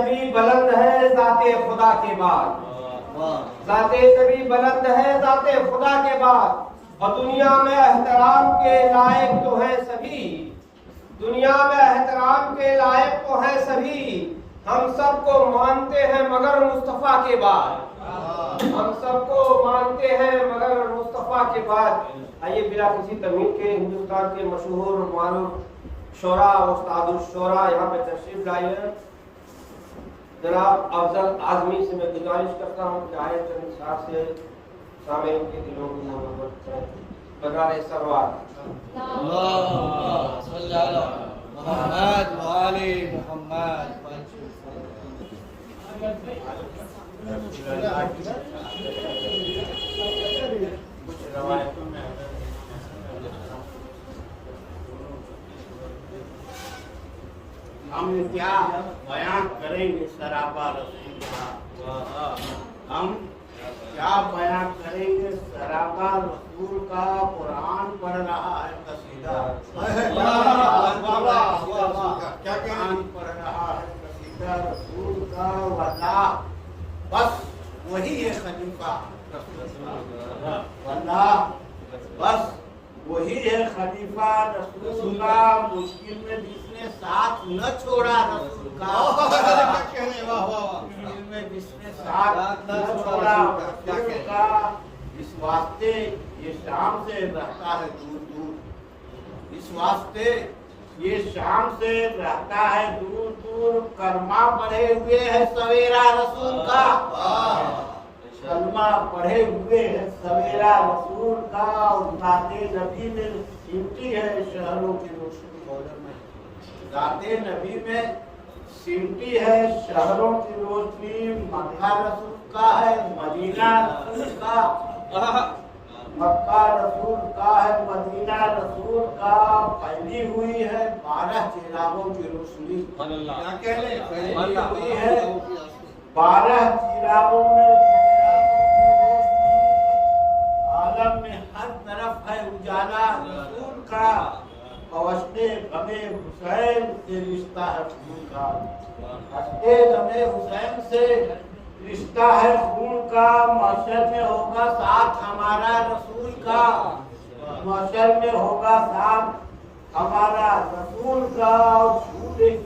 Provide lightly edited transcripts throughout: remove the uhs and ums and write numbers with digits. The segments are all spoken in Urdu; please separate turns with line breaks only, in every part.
نبی بلند ہے ذات خدا کے بعد، ذات نبی بلند ہے ذات خدا کے بعد، اور دنیا میں احترام کے لائق تو ہیں سبھی، دنیا میں احترام کے لائق تو ہیں سبھی، ہم سب کو مانتے ہیں مگر مصطفیٰ کے بعد، ہم سب کو مانتے ہیں مگر مصطفیٰ کے بعد۔ آئیے بلا کسی تمہید کے ہندوستان کے مشہور و معروف شعراء، استاد الشعراء یہاں پہ تشریف لائے ہیں۔ جناب افضل اعظمی سے میں گزارش کرتا ہوں کہ آئے چند اشعار سے سامعین کے دلوں کی محبت کریں۔ بغیر سروات
اللہم صلی علی محمد و آل محمد۔
کچھ روایتوں میں ہم کیا بیان کریں گے سراپا رسول کا، ہم کیا بیان کریں گے سراپا رسول کا، قرآن پڑھ رہا ہے قصیدہ، قرآن پڑھ رہا ہے قصیدہ رسول کا، واللہ بس وہی ہے خلیفہ، واللہ بس وہی ہے خلیفہ رسول کا، مشکل میں جس نے ساتھ نہ چھوڑا رسول کا، مشکل میں جس نے ساتھ نہ چھوڑا رسول کا، اس واسطے یہ شام سے رہتا ہے دور دور، اس واسطے یہ شام سے رہتا ہے دور دور، کلمہ پڑھے ہوئے ہے سویرا رسول کا، کلمہ پڑھے ہوئے ہے سویرا رسول کا، اور ذات نبی میں سمٹی ہے شہروں کی روشنی، ذات نبی میں سمٹی ہے شہروں کی روشنی، مکہ رسول کا ہے مدینہ رسول کا، مکہ رسول کا ہے مدینہ رسول کا، پھیلی ہوئی ہے 12 چراغوں کی روشنی، پھیلی ہوئی ہے 12 چراغوں میں، عالم میں ہر طرف ہے اجالا رسول کا، پوشتے غمے حسین سے رشتہ ہے خون کا، پوشتے غمے حسین سے رشتہ ہے خون کا، محشر میں ہوگا ساتھ ہمارا رسول کا، محشر میں ہوگا ساتھ ہمارا رسول کا، چھو لے گی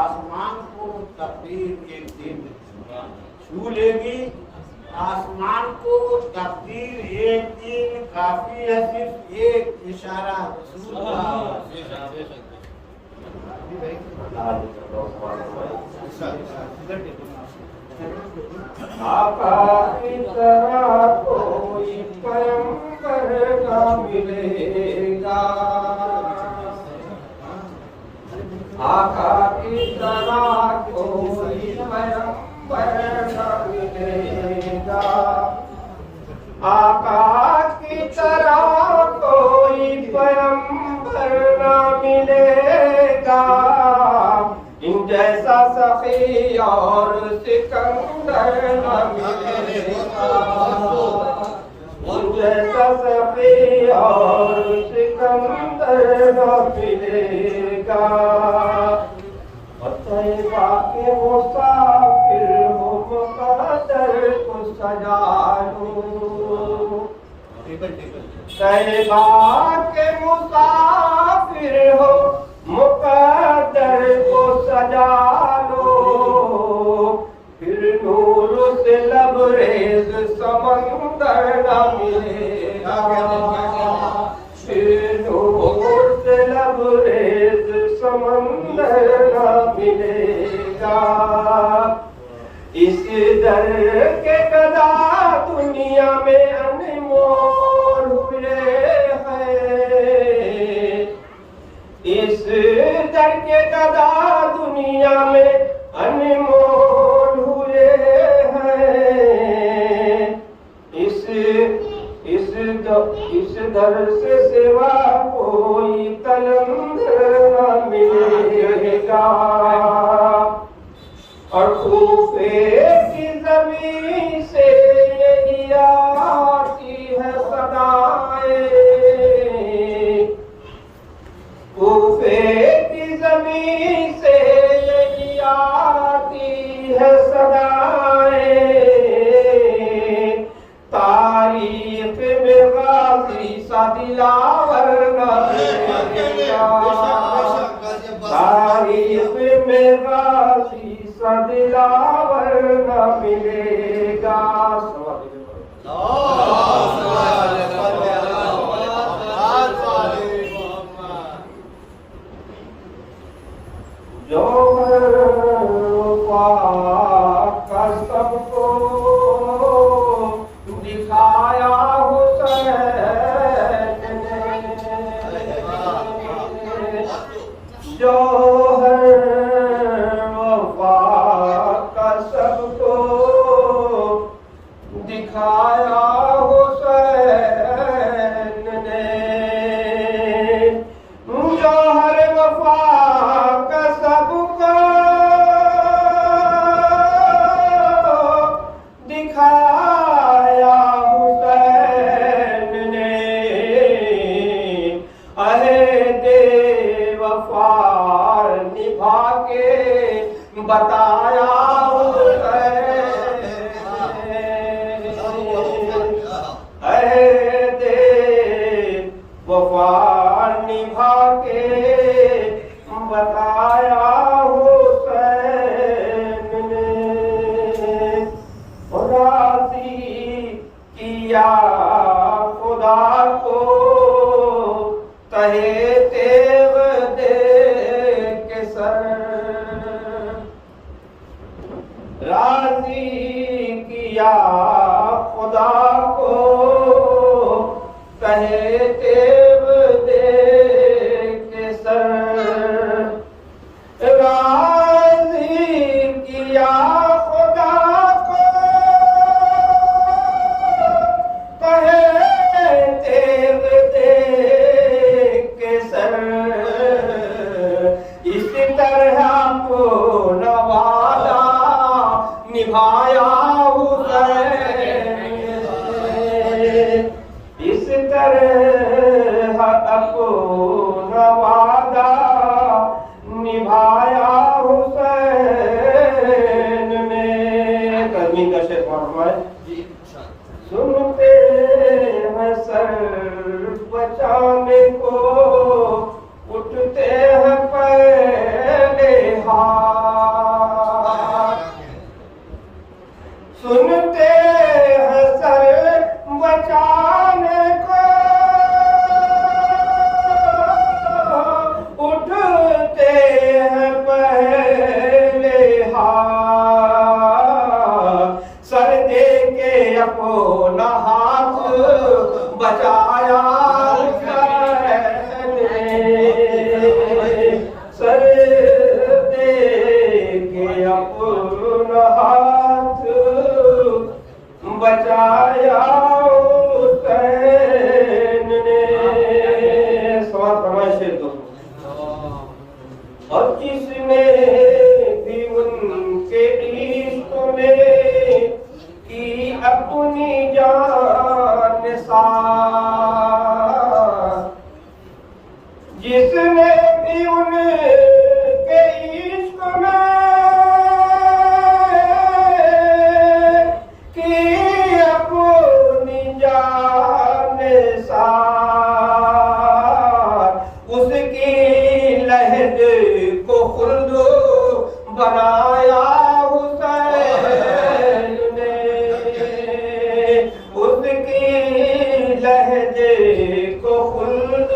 آسمان کو تقدیر ایک دن، چھو لے گی آسمان کو تقدیر ایک دن، کافی ہے صرف ایک اشارہ رسول کا۔
آقا کی طرح کوئی پیغمبر نہ ملے گا، آقا کی طرح کوئی پیغمبر نہ ملے گا، آقا کی طرح کوئی پیغمبر نہ ملے گا، ان جیسا سخی اور سکندر نہ ملے گا، ان جیسا سخی اور سکندر نہ ملے گا، طیبہ کے مسافر ہو مقدر کو سجا لو، طیبہ کے مسافر ہو مقدر کو سجا لو، پھر نور سے لبریز سمندر نہ ملے گا، پھر نور سے لبریز سمندر نہ ملے گا، اس در کے گدا دنیا میں انمول ہوئے ہیں، اس در کے گدا دنیا میں انمول ہوئے ہیں، اس در سے سوا کوئی تلندر نہ ملے گا، اور کوفے کی زمین سے یہی آتی ہے صدائیں، کوفے کی زمین سے یہی آتی ہے صدائیں تاریخ میں غازی سا دلاور نہ ملے گا تاریخ میں غازی سا دلاور نہ ملے گا جوہر پاک کا سب کو دکھایا حسین نے جوہر پاک کا سب کو دکھایا حسین نے جوہر وفا کا سب کو دکھایا حسین نے عہد وفا نبھا کے بتایا عہد وفا نبھا کے بتایا حسین نے راضی کیا خدا کو تہے تیغ دے کے سر راضی کیا خدا کو تہے تیغ دے کے سر راضی کیا خدا کو تہے تیغ دے کے سر اس طرح کو نوازا نبھایا حسین اس طرح اپنا وعدہ نبھایا حسین نے کرمی کا شیخ محمد سنتے ہیں سر بچانے کو اٹھتے ہیں پہلے ہاتھ سنتے ہیں سر بچانے کو اٹھتے ہیں پہلے ہاتھ سر دے کے اپنا ہاتھ بچایا حسین نے سر دے کے اپنا ہاتھ بچایا حسین نے سوال فرمائش دو اور جس نے بھی ان کے عشق میں کی اپنی جان نثار جس نے بھی ان کے عشق میں کی اپنی جان نثار اس کی لہد کو خلد بنایا حسین نے اس کی لہد کو خلد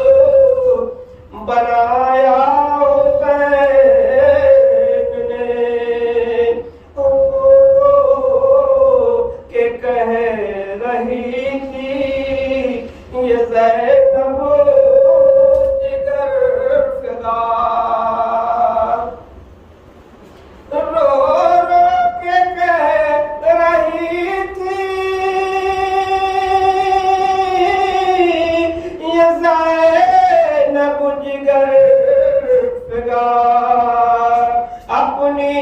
بنایا حسین نے کہ کہہ رہی تھی یہ زینب جگر فدا رو رو کے کہہ رہی تھی یہ زینب جگر فگار اپنی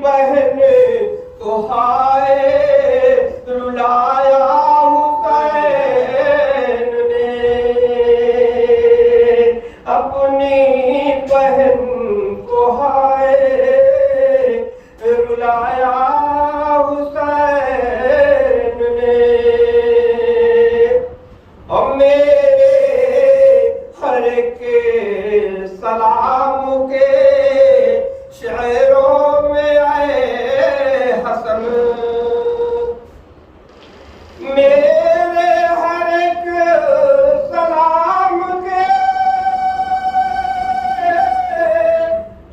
بہن کو ہائے رلایا حسین نے اپنی بہن کو ہائے لایا حسین نے اور میرے ہر ایک سلام کے شعروں میں آئے حسن میرے ہر ایک سلام کے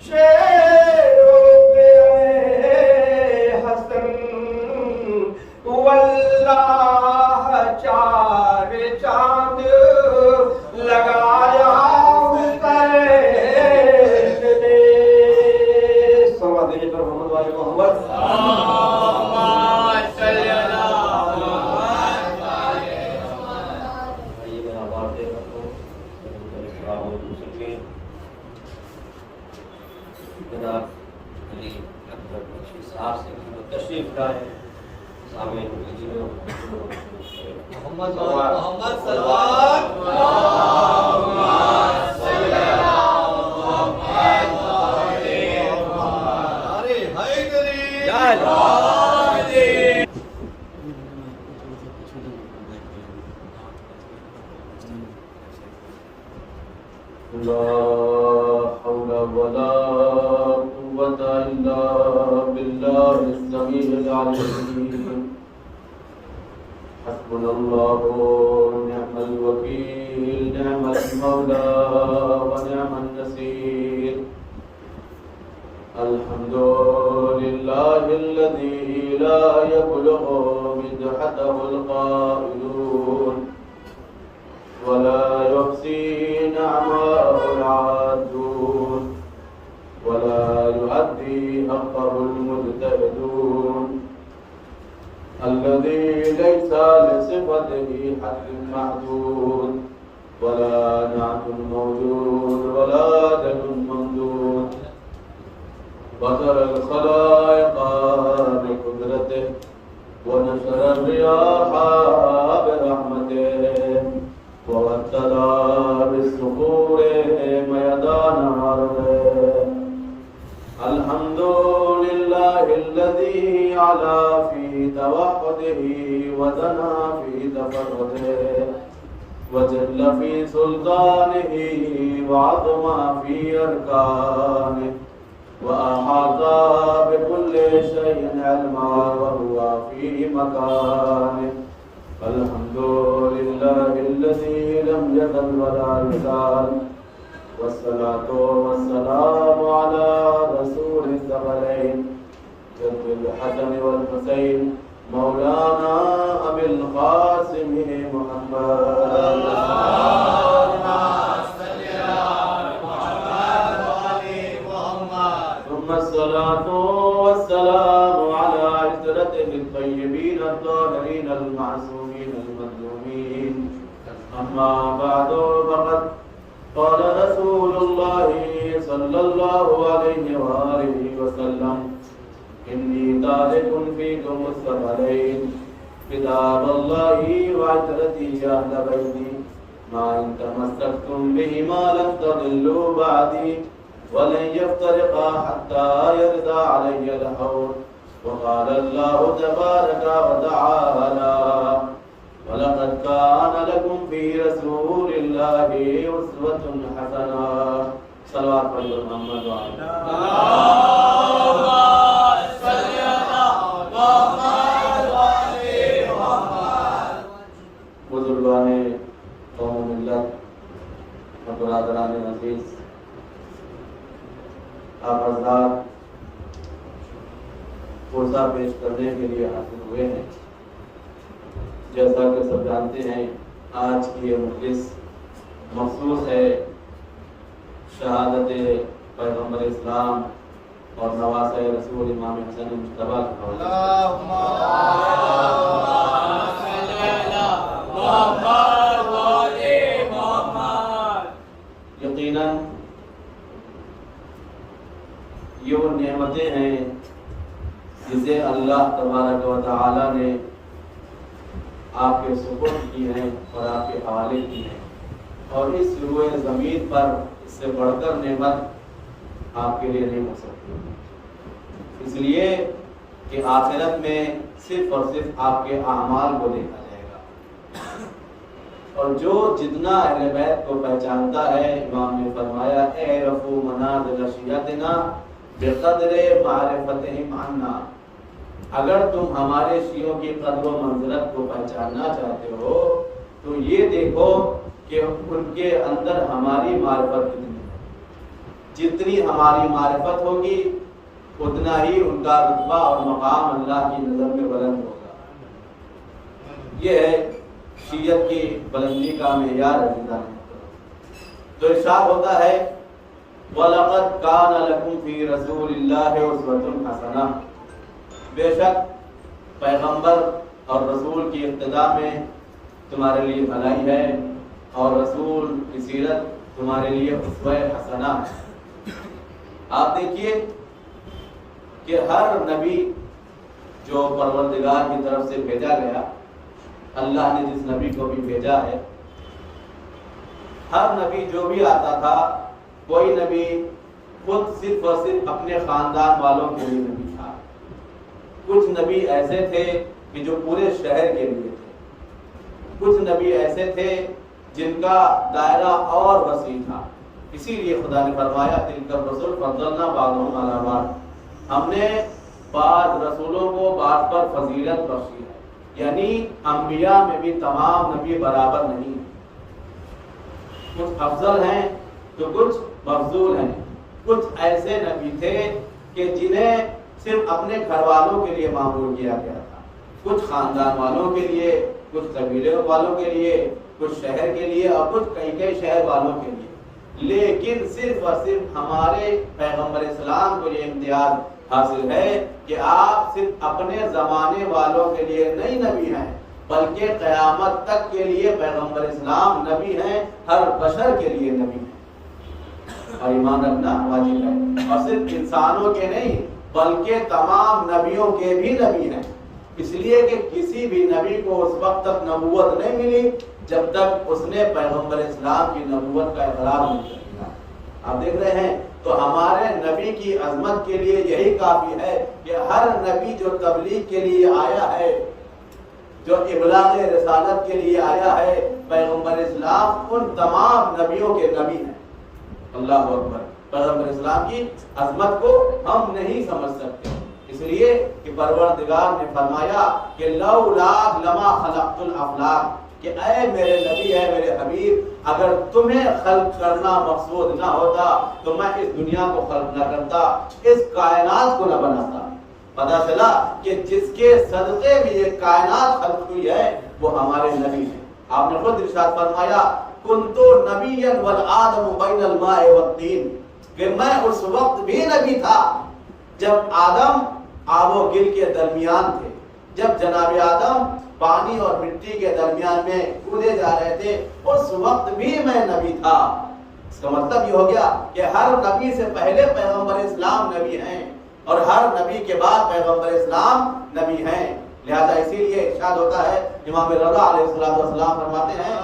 شعروں میں آئے حسن واللہ چار چاند لگایا حسین نے سوا دیجیے پر محمد والے محمد تشریف لائے سامنے
محمد محمد صلوات
لا حول ولا قوة إلا بالله السميع العليم حسبنا الله ونعم الوكيل نعم المولى ونعم النصير الحمد لله الذي لا يبلغ مدحته القائلون ولا يحصي نعماء العادون ولا يؤدي حقه المجتهدون الذي ليس لصفته حد محدود ولا نعت موجود ولا دل ممدود بطر الخلائق بقدرته ونشر الرياح برحمته وابتلى بالصخور ميدان أرضه الحمد لله الذي علا في توحده ودنا في تفرده وجل في سلطانه وعظم في أركانه وأحاط بكل شيء علما وهو في مكانه الحمد لله الذي لم يزل ولا يزال والصلاة والسلام على رسول الثقلين جد الحسن والحسين مولانا أبي القاسم محمد ثم الصلاة والسلام على عترته الطيبين الطاهرين المعصومين المظلومين أما بعد فقد قال رسول الله صلى الله عليه وآله وسلم إني تارك فيكم الثقلين كتاب الله وعترتي أهل بيتي ما إن تمسكتم بهما لن تضلوا بعدي ولن يفترقا حتى يرضى علي الحوض وقال الله تبارك وتعالى ولقد كان لكم في رسول الله أسوة حسنة صلوات محمد وعلى بزرگان قوم و ملت اور برادران عزیز آپ حضرات پرزہ پیش کرنے کے لیے حاضر ہوئے ہیں. جیسا کہ سب جانتے ہیں آج کی یہ مجلس مخصوص ہے شہادت پیغمبر اسلام اور نواسہ رسول امام حسن مجتبیٰ کا یقیناً یہ وہ نعمتیں ہیں جسے اللہ تبارک و تعالی نے آپ کے سپرد کی ہیں اور آپ کے حوالے کی ہیں، اور اس روئے زمین پر اس سے بڑھ کر نعمت آپ کے لیے نہیں ہو سکتی. اس لیے کہ آخرت میں صرف اور صرف آپ کے اعمال کو دیکھا جائے گا۔ اور جو جتنا اہل بیت کو پہچانتا ہے، امام نے فرمایا اعرفوا منازل شیعتنا بقدر معرفتہم عنا، اگر تم ہمارے شیعوں کی قدر و منزلت کو پہچاننا چاہتے ہو تو یہ دیکھو کہ ان کے اندر ہماری معرفت کتنی ہے۔ جتنی ہماری معرفت ہوگی اتنا ہی ان کا رتبہ اور مقام اللہ کی نظر میں بلند ہوگا۔ یہ ہے شیعت کی بلندی کا معیار ہے۔ تو ارشاد ہوتا ہے وَلَقَدْ كَانَ لَكُمْ فِي رَسُولِ اللَّهِ أُسْوَةٌ حَسَنَةٌ، بے شک پیغمبر اور رسول کی اقتداء میں تمہارے لیے بھلائی ہے، اور رسول کی سیرت تمہارے لیے اسوہ حسنہ ہے۔ آپ دیکھیے کہ ہر نبی جو پروردگار کی طرف سے بھیجا گیا، اللہ نے جس نبی کو بھی بھیجا ہے، ہر نبی جو بھی آتا تھا، کوئی نبی خود صرف اور صرف اپنے خاندان والوں کے لیے نبی تھا، کچھ نبی ایسے تھے کہ جو پورے شہر کے لیے تھے، کچھ نبی ایسے تھے جن کا دائرہ اور وسیع تھا۔ اسی لیے خدا نے فرمایا تلک الرسل فضلنا بعضهم علی بعض، ہم نے بعض رسولوں کو بعض پر فضیلت بخشی ہے، یعنی انبیاء میں بھی تمام نبی برابر نہیں ہیں، کچھ افضل ہیں تو کچھ مفضول ہیں۔ کچھ ایسے نبی تھے کہ جنہیں صرف اپنے گھر والوں کے لیے معمول کیا گیا تھا، کچھ خاندان والوں کے لیے، کچھ قبیلے والوں کے لیے، کچھ شہر کے لیے، اور کچھ کئی شہر والوں کے لیے۔ لیکن صرف اور صرف ہمارے پیغمبر اسلام کو یہ امتیاز حاصل ہے کہ آپ صرف اپنے زمانے والوں کے لیے نہیں نبی ہیں، بلکہ قیامت تک کے لیے پیغمبر اسلام نبی ہیں، ہر بشر کے لیے نبی ہیں، اور ایمان رکھنا واجب ہے۔ اور صرف انسانوں کے نہیں بلکہ تمام نبیوں کے بھی نبی ہیں، اس لیے کہ کسی بھی نبی کو اس وقت تک نبوت نہیں ملی جب تک اس نے پیغمبر اسلام کی نبوت کا اقرار نہیں کیا۔ آپ دیکھ رہے ہیں تو ہمارے نبی کی عظمت کے لیے یہی کافی ہے کہ ہر نبی جو تبلیغ کے لیے آیا ہے، جو ابلاغ رسالت کے لیے آیا ہے، پیغمبر اسلام ان تمام نبیوں کے نبی ہیں۔ اللہ اکبر۔ پیغمبر اسلام کی عظمت کو ہم نہیں سمجھ سکتے، اس لیے کہ پروردگار نے فرمایا کہ لولا لما خلقت الافلاک، کہ اے میرے نبی، اے میرے حبیب، اگر تمہیں خلق کرنا مقصود نہ ہوتا تو میں اس دنیا کو خلق نہ کرتا، اس کائنات کو نہ بناتا۔ پتہ چلا کہ جس کے صدقے میں یہ کائنات خلق ہوئی ہے وہ ہمارے نبی ہیں۔ آپ نے خود ارشاد فرمایا کنتو نبیا والآدم بین الماء والطین، کہ میں اس وقت بھی نبی تھا جب آدم آب و گل کے درمیان تھے، جب جناب آدم پانی اور مٹی کے درمیان میں کودے جا رہے تھے، اس وقت بھی میں نبی تھا۔ اس کا مطلب یہ ہو گیا کہ ہر نبی سے پہلے پیغمبر اسلام نبی ہیں، اور ہر نبی کے بعد پیغمبر اسلام نبی ہیں۔ لہذا اسی لیے ارشاد ہوتا ہے، امام رضا علیہ السلام فرماتے ہیں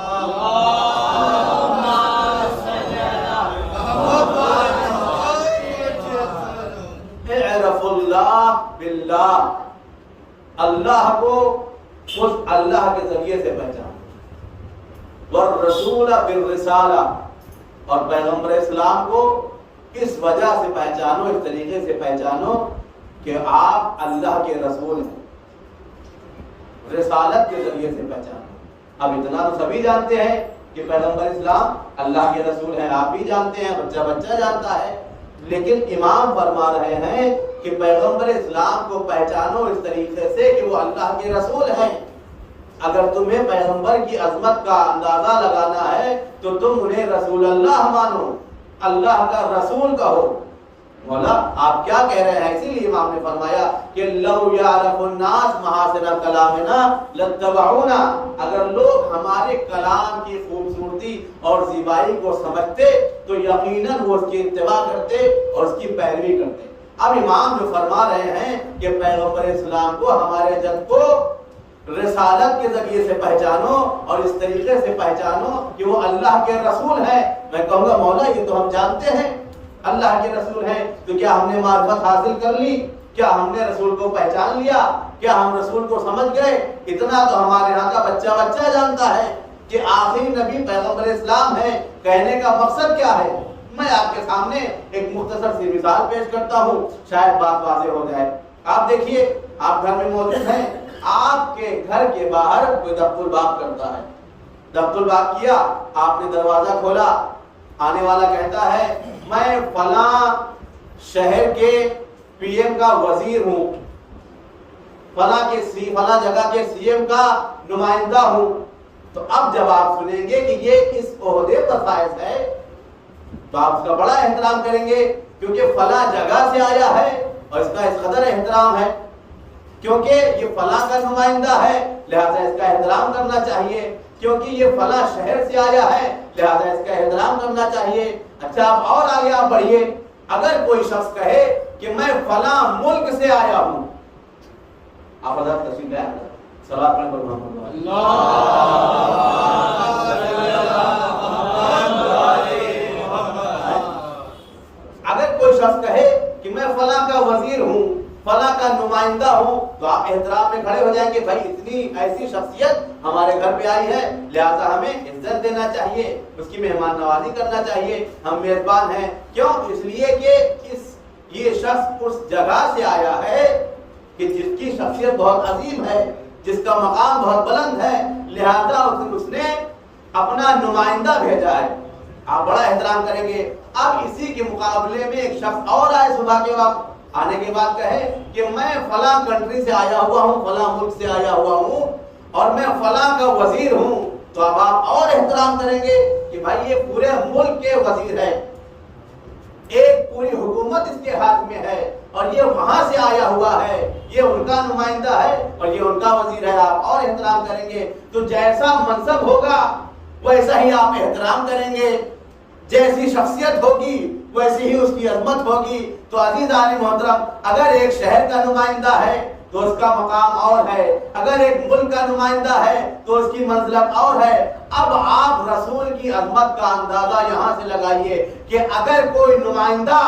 اعرف اللہ باللہ، اللہ کو اس اللہ کے ذریعے سے پہچانو، والرسول بالرسالہ، اور پیغمبر اسلام کو اس وجہ سے پہچانو، اس طریقے سے پہچانو کہ آپ اللہ کے رسول ہیں، رسالت کے ذریعے سے پہچانو۔ اب اتنا تو سبھی جانتے ہیں کہ پیغمبر اسلام اللہ کے رسول ہیں، آپ بھی جانتے ہیں، بچہ جانتا ہے، لیکن امام فرما رہے ہیں کہ پیغمبر اسلام کو پہچانو اس طریقے سے کہ وہ اللہ کے رسول ہیں۔ اگر تمہیں پیغمبر کی عظمت کا اندازہ لگانا ہے تو تم انہیں رسول اللہ مانو، اللہ کا رسول کہو۔ مولا آپ کیا کہہ رہے ہیں؟ اسی لیے امام نے فرمایا کہ لو یعرف الناس محاسن کلامنا لاتبعونا، اگر لوگ ہمارے کلام کی خوبصورتی اور زیبائی کو سمجھتے تو یقیناً وہ اس کی اتباع کرتے اور اس کی پیروی کرتے۔ اب امام جو فرما رہے ہیں کہ پیغمبر اسلام کو، ہمارے جد کو رسالت کے ذریعے سے پہچانو اور اس طریقے سے پہچانو کہ وہ اللہ کے رسول ہیں۔ میں کہوں گا مولا یہ تو ہم جانتے ہیں اللہ کے رسول ہیں، تو کیا ہم نے معرفت حاصل کر لی؟ کیا ہم نے رسول کو پہچان لیا؟ کیا ہم رسول کو سمجھ گئے؟ اتنا تو ہمارے یہاں کا بچہ بچہ جانتا ہے کہ آخری نبی پیغمبر اسلام ہے۔ کہنے کا مقصد کیا ہے؟ میں آپ کے سامنے ایک مختصر سی مثال پیش کرتا ہوں، شاید بات واضح ہو جائے۔ آپ دیکھیے، آپ گھر میں موجود ہیں، آپ کے گھر کے باہر کوئی دفت الباب کرتا ہے، دفت الباب کیا، آپ نے دروازہ کھولا، آنے والا کہتا ہے میں فلاں شہر کے پی ایم کا وزیر ہوں، فلاں جگہ کے سی ایم کا نمائندہ ہوں۔ تو اب جب آپ سنیں گے کہ یہ اس عہدے پر فائز ہے تو آپ اس کا بڑا احترام کریں گے، کیونکہ فلاں جگہ سے آیا ہے اور اس کا اس قدر احترام ہے، کیونکہ یہ فلاں کا نمائندہ ہے لہذا اس کا احترام کرنا چاہیے، کیونکہ یہ فلاں شہر سے آیا ہے لہذا اس کا احترام کرنا چاہیے۔ اچھا، اب اور آگے آپ بڑھیے، اگر کوئی شخص کہے کہ میں فلاں ملک سے آیا ہوں، آپ حضرت تشریف لائیں، صلوات پڑھیں محمد اگر کوئی شخص کہے کہ میں فلاں کا وزیر ہوں، فلاں کا نمائندہ ہوں، تو آپ احترام میں کھڑے ہو جائیں گے، بھائی اتنی ایسی شخصیت ہمارے گھر پہ آئی ہے لہذا ہمیں عزت دینا چاہیے، اس کی مہمان نوازی کرنا چاہیے، ہم میزبان ہیں۔ کیوں؟ اس لیے کہ یہ شخص اس جگہ سے آیا ہے کہ جس کی شخصیت بہت عظیم ہے، جس کا مقام بہت بلند ہے، لہذا اس نے اپنا نمائندہ بھیجا ہے، آپ بڑا احترام کریں گے۔ اب اسی کے مقابلے میں ایک شخص اور آئے صبح کے وقت، آنے کے بعد کہے کہ میں فلاں کنٹری سے آیا ہوا ہوں، فلاں ملک سے آیا ہوا ہوں اور میں فلاں کا وزیر ہوں، تو اب آپ اور احترام کریں گے کہ بھائی یہ پورے ملک کے وزیر ہے، ایک پوری حکومت اس کے ہاتھ میں ہے اور یہ وہاں سے آیا ہوا ہے، یہ ان کا نمائندہ ہے اور یہ ان کا وزیر ہے، آپ اور احترام کریں گے۔ تو جیسا منصب ہوگا ویسا ہی آپ احترام کریں گے، جیسی شخصیت ہوگی ویسی ہی اس کی عظمت ہوگی۔ تو عزیزان محترم، اگر ایک شہر کا نمائندہ ہے تو اس کا مقام اور ہے، اگر ایک ملک کا نمائندہ ہے تو اس کی منزلت اور ہے۔ اب آپ رسول کی عظمت کا اندازہ یہاں سے لگائیے کہ اگر کوئی نمائندہ،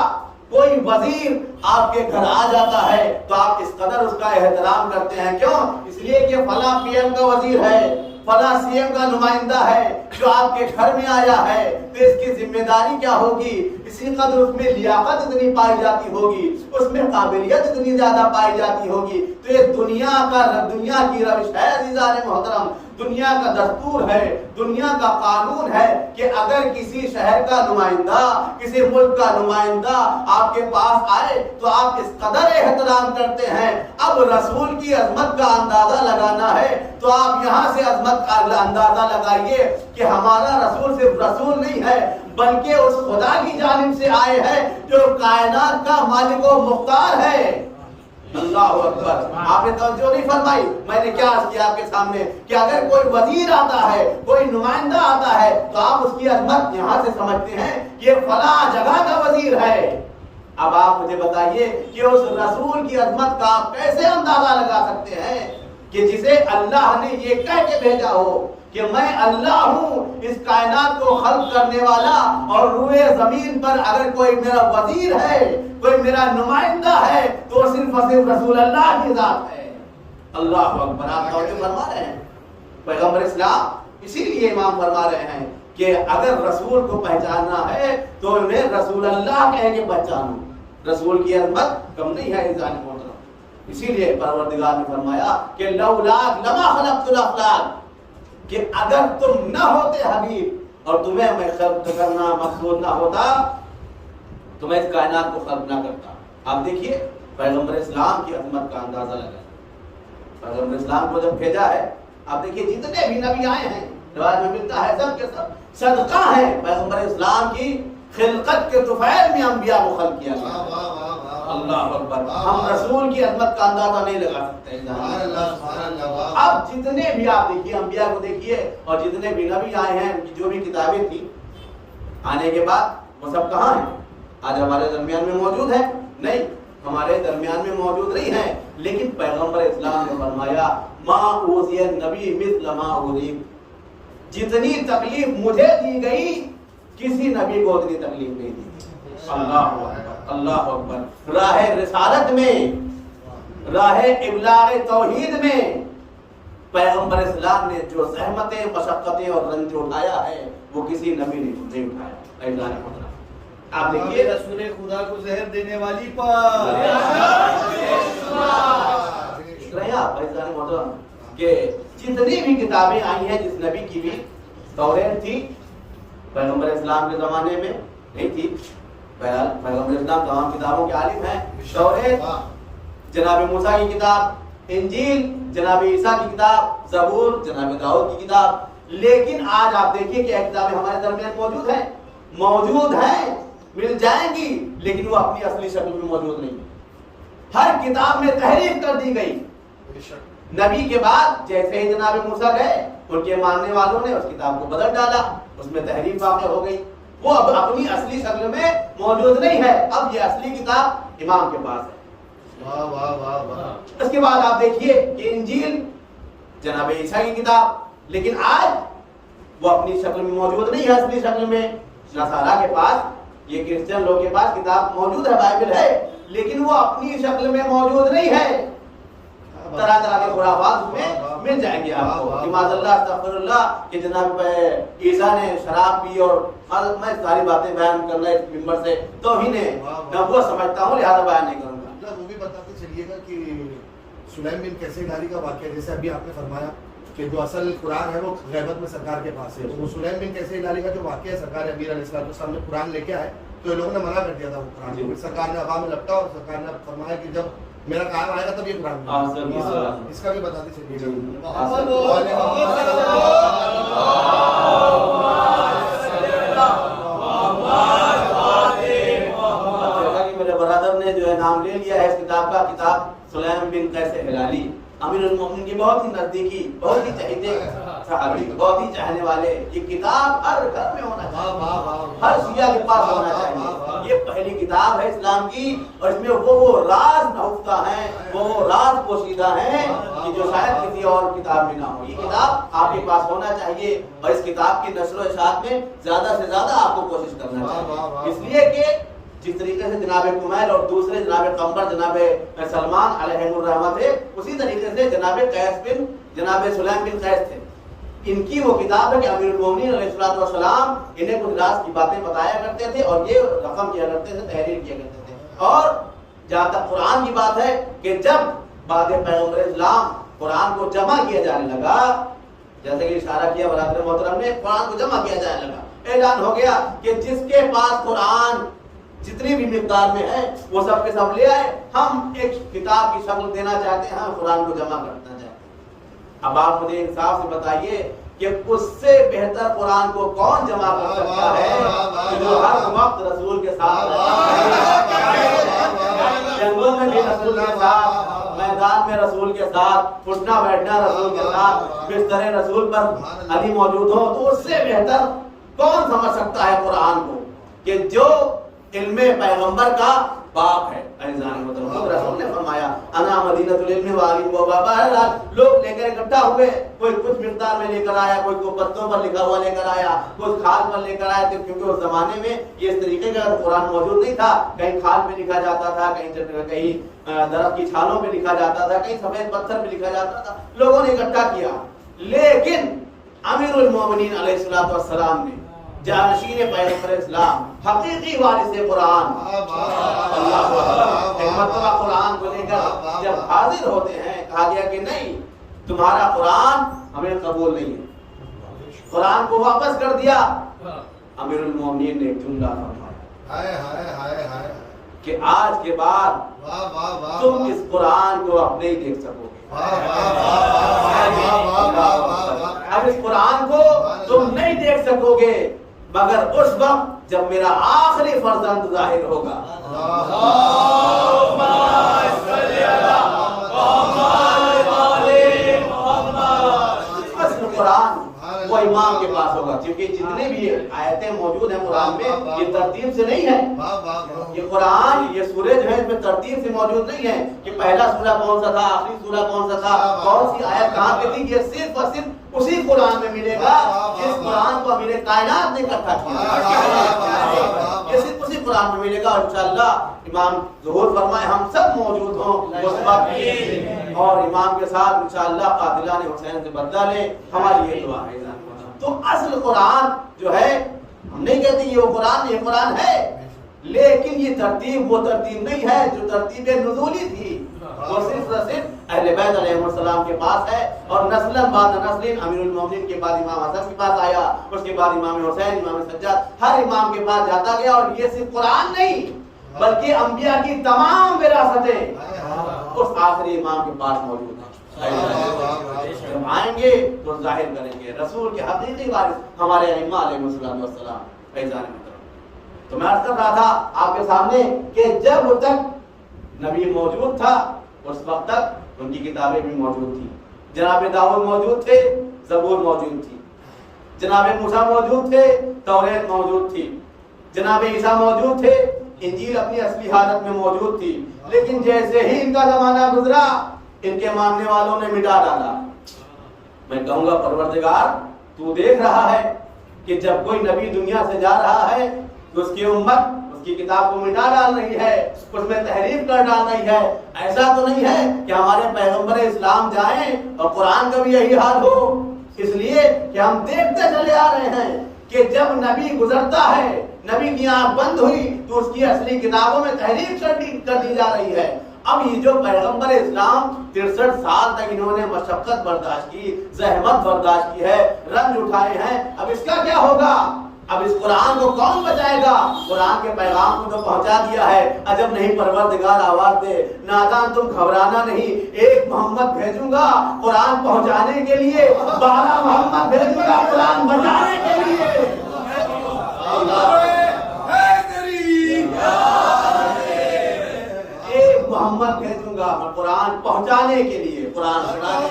کوئی وزیر آپ کے گھر آ جاتا ہے تو آپ اس قدر اس کا احترام کرتے ہیں، کیوں؟ اس لیے کہ فلاں پی ایم کا وزیر ہے، فلاں سی ایم کا نمائندہ ہے جو آپ کے گھر میں آیا ہے، تو اس کی ذمہ داری کیا ہوگی، اسی قدر اس میں لیاقت اتنی پائی جاتی ہوگی، اس میں قابلیت اتنی زیادہ پائی جاتی ہوگی۔ تو یہ دنیا کی روش ہے عزیزان محترم، دنیا کا دستور ہے، دنیا کا قانون ہے کہ اگر کسی شہر کا نمائندہ، کسی ملک کا نمائندہ آپ کے پاس آئے تو آپ اس قدر احترام کرتے ہیں۔ اب رسول کی عظمت کا اندازہ لگانا ہے تو آپ یہاں سے عظمت کا اندازہ لگائیے کہ ہمارا رسول صرف رسول نہیں ہے بلکہ اس خدا کی جانب سے آئے ہیں جو کائنات کا مالک و مختار ہے۔ اللہ اکبر! آپ نے توجہ نہیں فرمائی، میں نے کیا عرض کیا آپ کے سامنے کہ اگر کوئی وزیر آتا ہے، کوئی نمائندہ آتا ہے تو آپ اس کی عظمت یہاں سے سمجھتے ہیں کہ یہ فلاں جگہ کا وزیر ہے۔ اب آپ مجھے بتائیے کہ اس رسول کی عظمت کا آپ کیسے اندازہ لگا سکتے ہیں کہ جسے اللہ نے یہ کہہ کے بھیجا ہو کہ میں اللہ ہوں، اس کائنات کو خلق کرنے والا، اور روئے زمین پر اگر کوئی میرا وزیر ہے، کوئی میرا نمائندہ ہے تو صرف اور صرف رسول اللہ کی ذات ہے۔ اللہ اکبر! آپ توجہ فرما رہے ہیں؟ پیغمبر اسلام اسی لیے امام فرما رہے ہیں کہ اگر رسول کو پہچاننا ہے تو انہیں رسول اللہ کہہ کے پہچانو۔ رسول کی عظمت کم نہیں ہے انسان محترم، اسی لیے پروردگار نے فرمایا کہ لولاک لما خلقت الافلاک، کہ اگر تم نہ ہوتے حبیب اور تمہیں میں خلق کرنا مقصود نہ ہوتا تو میں اس کائنات کو خلق نہ کرتا۔ آپ دیکھیے پیغمبر اسلام کی عظمت کا اندازہ لگائیں۔ پیغمبر اسلام کو جب بھیجا ہے، آپ دیکھیے جتنے بھی نبی آئے ہیں روایت میں ملتا ہے سب کے سب صدقہ ہیں پیغمبر اسلام کی خلقت کے طفیل میں انبیاء کو خلق کیا گیا۔ اللہ اکبر! ہم رسول کی عظمت کا اندازہ نہیں لگا سکتے۔ اب جتنے بھی آپ دیکھیے انبیاء کو دیکھیے اور جتنے بھی نبی آئے ہیں، جو بھی کتابیں تھیں آنے کے بعد وہ سب کہاں ہیں؟ آج ہمارے درمیان میں موجود ہیں؟ نہیں، ہمارے درمیان میں موجود نہیں ہیں، لیکن پیغمبر اسلام نے فرمایا ما اوذی النبی مثل ما اوذی، جتنی تکلیف مجھے دی گئی کسی نبی کو اتنی تکلیف نہیں دی۔ اللہ اکبر! اللہ اکبر! راہ رسالت میں راہ ابلاغ توحید میں پیغمبر اسلام نے جو زحمتیں مشقتیں اور رنج اٹھایا ہے وہ کسی نبی نے نہیں اٹھایا. آپ دیکھیے
رسول خدا کو زہر دینے والی پر
کہ جتنی بھی کتابیں آئی ہیں جس نبی کی بھی توریت تھی پیغمبر اسلام کے زمانے میں نہیں تھی. بہرحال پیغمبر اسلام تمام کتابوں کے عالم ہیں. توریت جناب موسیٰ کی کتاب, انجیل جناب عیسیٰ کی کتاب, زبور جناب داؤد کی کتاب. لیکن آج آپ دیکھیے کہ کتابیں ہمارے درمیان موجود ہیں مل جائیں گی, لیکن وہ اپنی اصلی شکل میں موجود نہیں. ہر کتاب میں تحریف کر دی گئی. نبی کے بعد جیسے ہی جناب موسیٰ گئے ان کے ماننے والوں نے اس کتاب کو بدل ڈالا, اس میں تحریف واقع ہو گئی. وہ اب اپنی اصلی شکل میں موجود نہیں ہے. اب یہ اصلی کتاب امام کے پاس ہے. اس کے بعد آپ دیکھیے کہ انجیل جناب عیسیٰ کی کتاب, لیکن آج وہ اپنی شکل میں موجود نہیں ہے اصلی شکل میں. نصارہ کے پاس, یہ کرسچن لوگ کے پاس کتاب موجود ہے, بائبل ہے, لیکن وہ اپنی شکل میں موجود نہیں ہے. طرح طرح کے خرافات اس میں مل جائیں گے آپ کو. معاذ اللہ استغفر اللہ کہ جناب عیسیٰ نے شراب پی, اور میں ساری باتیں بیان کرنا اس منبر سے توہین ہے, میں وہ سمجھتا ہوں لہذا بیان نہیں کروں گا.
وہ بھی بتاتے چلیے گا کہ سلیم بن کیسے ہلالی کا واقعہ, جیسے ابھی آپ نے فرمایا کہ جو اصل قرآن ہے وہ غیبت میں سرکار کے پاس ہے, وہ سلیم بن کیسے ہلالی کا جو واقعہ ہے, سرکار امیر علیہ السلام نے قرآن لے کے آئے تو لوگوں نے منع کر دیا تھا وہ قرآن کو. سرکار نے ہوا میں لپٹا اور سرکار نے فرمایا کہ جب میرا کام آئے گا تب یہ قرآن. اس کا بھی بتاتے چلیے گا.
میرے برادر نے جو ہے نام لے لیا ہے اس کتاب کا, کتاب سلیم بن قیس ہلالی, امیر المومنین کی بہت ہی نزدیکی, بہت ہی چہیتے صحابی, بہت ہی چاہنے والے. یہ کتاب ہر گھر میں ہونا چاہیے, ہر شیعہ کے پاس ہونا چاہیے. یہ پہلی کتاب ہے اسلام کی, اور اس میں وہ راز نہفتہ ہیں, وہ راز پوشیدہ ہیں کہ جو شاید کسی اور کتاب میں نہ ہو. یہ کتاب آپ کے پاس ہونا چاہیے, اور اس کتاب کی نشر و اشاعت میں زیادہ سے زیادہ آپ کو کوشش کرنا چاہیے. اس لیے کہ جس طریقے سے جناب کمیل اور دوسرے جناب قمبر جناب سلمان علیہ الرحمہ تھے, اسی طریقے سے جناب قیس بن جناب سلیم بن قیس تھے. ان کی وہ کتاب ہے کہ امیر المومنین علیہ السلام انہیں کچھ راز کی باتیں بتایا کرتے تھے, اور یہ رقم کیا کرتے تھے, تحریر کیا کرتے تھے. اور جہاں تک قرآن کی بات ہے کہ جب بعد پیغمبر اسلام قرآن کو جمع کیا جانے لگا, جیسے کہ اشارہ کیا برادر محترم نے, قرآن کو جمع کیا جانے لگا, اعلان ہو گیا کہ جس کے پاس قرآن جتنی بھی مقدار میں ہے وہ سب کے سب لے آئے, ہم ایک کتاب کی شکل دینا چاہتے ہیں, قرآن کو جمع کرنا چاہتے ہیں. اب آپ مجھے انصاف سے بتائیے کہ اس سے بہتر قرآن کو کون جمع کر سکتا ہے جو ہر وقت رسول کے ساتھ رہتا ہے, جنگوں میں بھی رسول کے ساتھ, میدان میں رسول کے ساتھ, اٹھنا بیٹھنا رسول کے ساتھ, بستر رسول پر علی موجود ہو, تو اس سے بہتر کون سمجھ سکتا ہے قرآن کو کہ جو علم پیغمبر کا باپ ہے. رسول نے فرمایا انا مدینۃ العلم والعلم وبابا. لوگ لے کر اکٹھا ہوئے, کوئی کچھ مقدار میں لے کر آیا, کوئی کو پتوں پر لکھا ہوا لے کر آیا, کوئی کھال پر لے کر آیا, کیونکہ اس زمانے میں یہ اس طریقے کا قرآن موجود نہیں تھا. کہیں کھال پہ لکھا جاتا تھا, کہیں درخت کی چھالوں پہ لکھا جاتا تھا, کہیں سفید پتھر پہ لکھا جاتا تھا. لوگوں نے اکٹھا کیا, لیکن امیر المومنین علیہ السلام نے جانشین پیغمبر اسلام, حقیقی وارث قرآن, مرتبہ قرآن کو لے کر جب حاضر ہوتے ہیں, کہا گیا کہ نہیں تمہارا قرآن ہمیں قبول نہیں ہے, قرآن کو واپس کر دیا. امیر المومنین نے ایک جملہ فرمایا کہ آج کے بعد تم اس قرآن کو اب نہیں دیکھ سکو گے. اب اس قرآن کو تم نہیں دیکھ سکو گے مگر اس وقت جب میرا آخری فرزند ظاہر ہوگا. قرآن وہی
امام کے پاس ہوگا، کیونکہ جتنے بھی آیتیں موجود ہیں قرآن میں یہ ترتیب سے نہیں ہے. یہ قرآن یہ سورہ جو ہے اس میں ترتیب سے موجود نہیں ہے کہ پہلا سورہ کون سا تھا، آخری سورہ کون سا تھا، کون سی آیت کہاں پہ تھی. یہ صرف اور صرف اسی قرآن میں ملے گا جس قرآن کو امیر کائنات نے اکٹھا کیا. یہ صرف اسی قرآن میں ملے گا. اور انشاءاللہ امام ظہور فرمائے ہم سب موجود ہوں اس وقت، اور امام کے ساتھ انشاءاللہ قاتلان حسین سے بدلہ لے. ہماری یہ دعا ہے. تو اصل قرآن جو ہے ہم نہیں کہتے یہ وہ قرآن نہیں، یہ قرآن ہے، لیکن یہ ترتیب وہ ترتیب نہیں ہے جو ترتیب نزولی تھی. وہ صرف اور صرف اہل بیت علیہ السلام کے پاس ہے، اور نسلاً بعد نسل امیر المومنین کے بعد امام حسن کے پاس آیا، اس کے بعد امام حسین، امام سجاد، ہر امام کے پاس جاتا گیا. اور یہ صرف قرآن نہیں بلکہ انبیاء کی تمام وراثتیں اس آخری امام کے پاس موجود ہیں. جب آئیں گے تو ظاہر کریں گے رسول کے حقیقی وارث ہمارے ائمہ علیہ السلام. فیضان محترم، تو میں عرض کر رہا تھا آپ کے سامنے کہ جب تک نبی موجود تھا اس وقت تک ان کی کتابیں بھی موجود تھیں. جناب داؤد موجود تھے، زبور موجود تھی. جناب موسیٰ موجود تھے، توریت موجود تھی. جناب عیسیٰ موجود تھے، انجیل اپنی اصلی حالت میں موجود تھی. لیکن جیسے ہی ان کا زمانہ گزرا ان کے ماننے والوں نے مٹا ڈالا. میں کہوں گا پروردگار تو دیکھ رہا ہے کہ جب کوئی نبی دنیا سے جا رہا ہے تو اس کی امت اس کی کتاب کو مٹا ڈال رہی ہے، اس میں تحریف کر ڈال رہی ہے. ایسا تو نہیں ہے کہ ہمارے پیغمبر اسلام جائیں اور قرآن کا بھی یہی حال ہو. اس لیے کہ ہم دیکھتے چلے آ رہے ہیں کہ جب نبی گزرتا ہے، نبی کی آنکھ بند ہوئی تو اس کی اصلی کتابوں میں تحریف کر دی جا رہی ہے. اب یہ جو پیغمبر اسلام 63 سال تک انہوں نے مشقت برداشت کی، زحمت برداشت کی ہے، رنج اٹھائے ہیں، اب اس کا کیا ہوگا؟ اب اس قرآن کو کون بچائے گا؟ قرآن کے پیغام کو تو پہنچا دیا ہے. عجب نہیں پروردگار آواز دے، نادان تم گھبرانا نہیں، ایک محمد بھیجوں گا قرآن پہنچانے کے لیے، 12 محمد بھیجوں گا قرآن بچانے کے لیے. ایک محمد بھیجوں گا میں قرآن پہنچانے کے لیے، قرآن سنانے.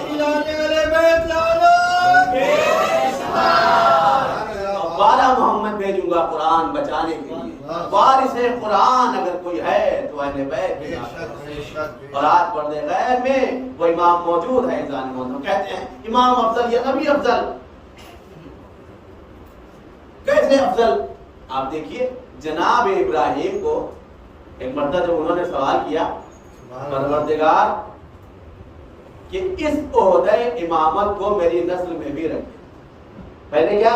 12 محمد بھیجوں گا قرآن بچانے کے لیے. وارث قرآن اگر کوئی ہے تو اہل بیت. اور آج پردے غیب میں وہ امام موجود ہے. کہتے ہیں امام افضل یا نبی افضل. کیسے افضل؟ آپ دیکھیے جناب ابراہیم کو ایک مرتبہ جب انہوں نے سوال کیا پروردگار کہ اس عہدہ امامت کو میری نسل میں بھی رکھے. پہلے کیا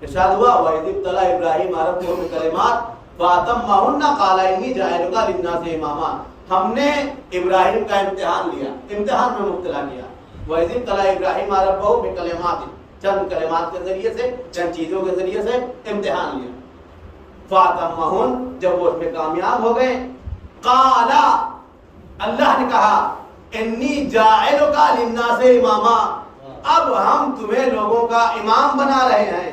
ارشاد ہوا؟ وَإِذِ ابْتَلَىٰ إِبْرَاهِيمَ رَبُّهُ بِكَلِمَاتٍ فَأَتَمَّهُنَّ قَالَ إِنِّي جَاعِلُكَ لِلنَّاسِ إِمَامًا. ہم نے ابراہیم کا امتحان لیا، امتحان میں مبتلا کیا. وَإِذِ ابْتَلَىٰ إِبْرَاهِيمَ رَبُّهُ بِكَلِمَاتٍ، چند کلمات کے ذریعے سے، چند چیزوں کے ذریعے سے امتحان لیا. فَأَتَمَّهُنَّ، جب وہ اس میں کامیاب ہو گئے، قَالَ، اللہ نے کہا إِنِّي جَاعِلُكَ لِلنَّاسِ إِمَامًا، اب ہم تمہیں لوگوں کا امام بنا رہے ہیں.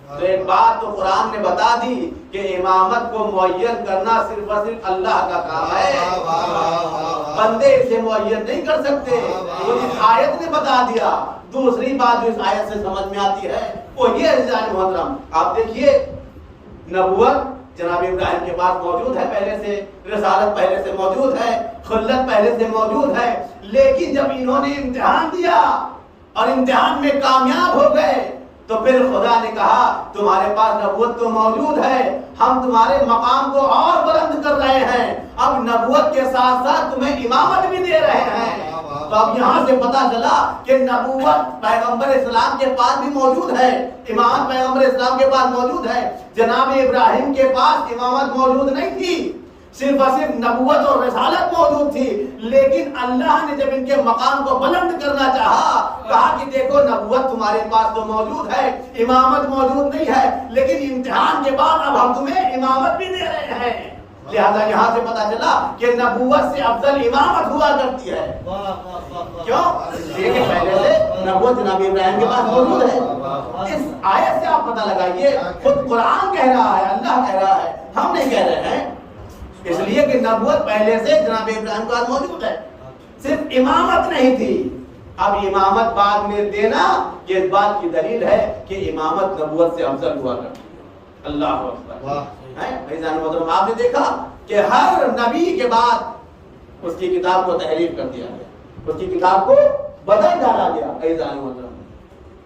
تو ایک بات تو قرآن نے بتا دی کہ امامت کو معین کرنا صرف اور صرف اللہ کا کام ہے، بندے اسے معین نہیں کر سکتے. وہ اس آیت نے بتا دیا. دوسری بات جو اس آیت سے سمجھ میں آتی ہے وہ یہ عزیزان محترم، آپ دیکھیے نبوت جناب ابراہیم کے پاس موجود ہے پہلے سے، رسالت پہلے سے موجود ہے، خلت پہلے سے موجود ہے. لیکن جب انہوں نے امتحان دیا اور امتحان میں کامیاب ہو گئے تو پھر خدا نے کہا تمہارے پاس نبوت تو موجود ہے، ہم تمہارے مقام کو اور بلند کر رہے ہیں، اب نبوت کے ساتھ ساتھ تمہیں امامت بھی دے رہے ہیں. تو اب یہاں سے پتا چلا کہ نبوت پیغمبر اسلام کے پاس بھی موجود ہے، امامت پیغمبر اسلام کے پاس موجود ہے. جناب ابراہیم کے پاس امامت موجود نہیں تھی، صرف اور صرف نبوت اور رسالت موجود تھی. لیکن اللہ نے جب ان کے مقام کو بلند کرنا چاہا، کہا کہ دیکھو نبوت تمہارے پاس تو موجود ہے، امامت موجود نہیں ہے، لیکن امتحان کے بعد اب ہم تمہیں امامت بھی دے رہے ہیں. لہذا یہاں سے پتا چلا کہ نبوت سے افضل امامت ہوا کرتی ہے. کیوں؟ لیکن پہلے سے نبوت جناب ابراہیم کے پاس موجود ہے. اس آیت سے آپ پتا لگائیے، خود قرآن کہہ رہا ہے، اللہ کہہ رہا ہے، ہم نہیں کہہ رہے ہیں. اس لیے کہ نبوت پہلے سے جناب ابراہیم کے پاس موجود ہے، صرف امامت نہیں تھی. اب امامت بعد میں دینا یہ اس بات کی دلیل ہے کہ امامت نبوت سے افضل ہوا کرتی ہے. اللہ اکبر. آپ نے دیکھا کہ ہر نبی کے بعد اس کی کتاب کو تحریف کر دیا گیا, اس کی کتاب کو بدل ڈالا گیا.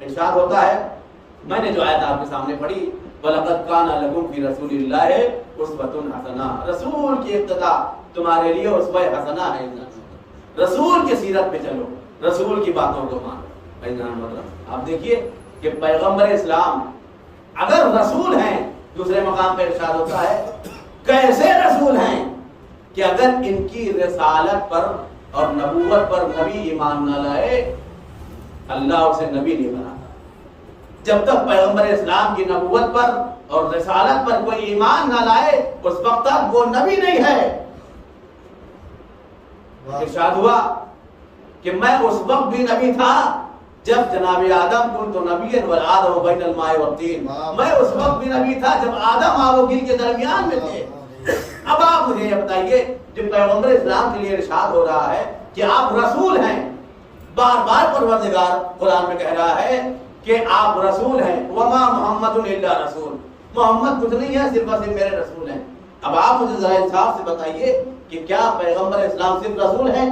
ارشاد ہوتا ہے, میں نے جو آیت آپ کے سامنے پڑھی, وَلَقَدْ كَانَ لَكُمْ فِي رَسُولِ اللَّهِ أُسْوَةٌ حَسَنَةٌ, رسول کی ابتدا تمہارے لیے اسوہ حسنہ ہے. رسول کی سیرت پہ چلو, رسول کی باتوں کو مانو. آپ دیکھیے کہ پیغمبر اسلام اگر رسول ہیں, دوسرے مقام پہ ارشاد ہوتا ہے کیسے رسول ہیں کہ اگر ان کی رسالت پر اور نبوت پر نبی ایمان نہ لائے اللہ اسے نبی نہیں بناتا. جب تک پیغمبر اسلام کی نبوت پر اور رسالت پر کوئی ایمان نہ لائے اس وقت تک وہ نبی نہیں ہے. ارشاد ہوا کہ میں اس وقت بھی نبی تھا جب جناب آدم کنت نبی والآدم بین الماء والطین, میں اس وقت بھی نبی تھا جب آدم آب و گل کے درمیان میں تھے. اب آپ مجھے یہ بتائیے جب پیغمبر اسلام کے لیے ارشاد ہو رہا ہے کہ آپ رسول ہیں, بار بار پروردگار قرآن میں کہہ رہا ہے کہ آپ رسول ہیں, وما محمد الا رسول, محمد کچھ نہیں ہے صرف اور صرف میرے رسول ہیں. اب آپ مجھے ذرا انصاف سے بتائیے کہ کیا پیغمبر اسلام صرف رسول ہیں؟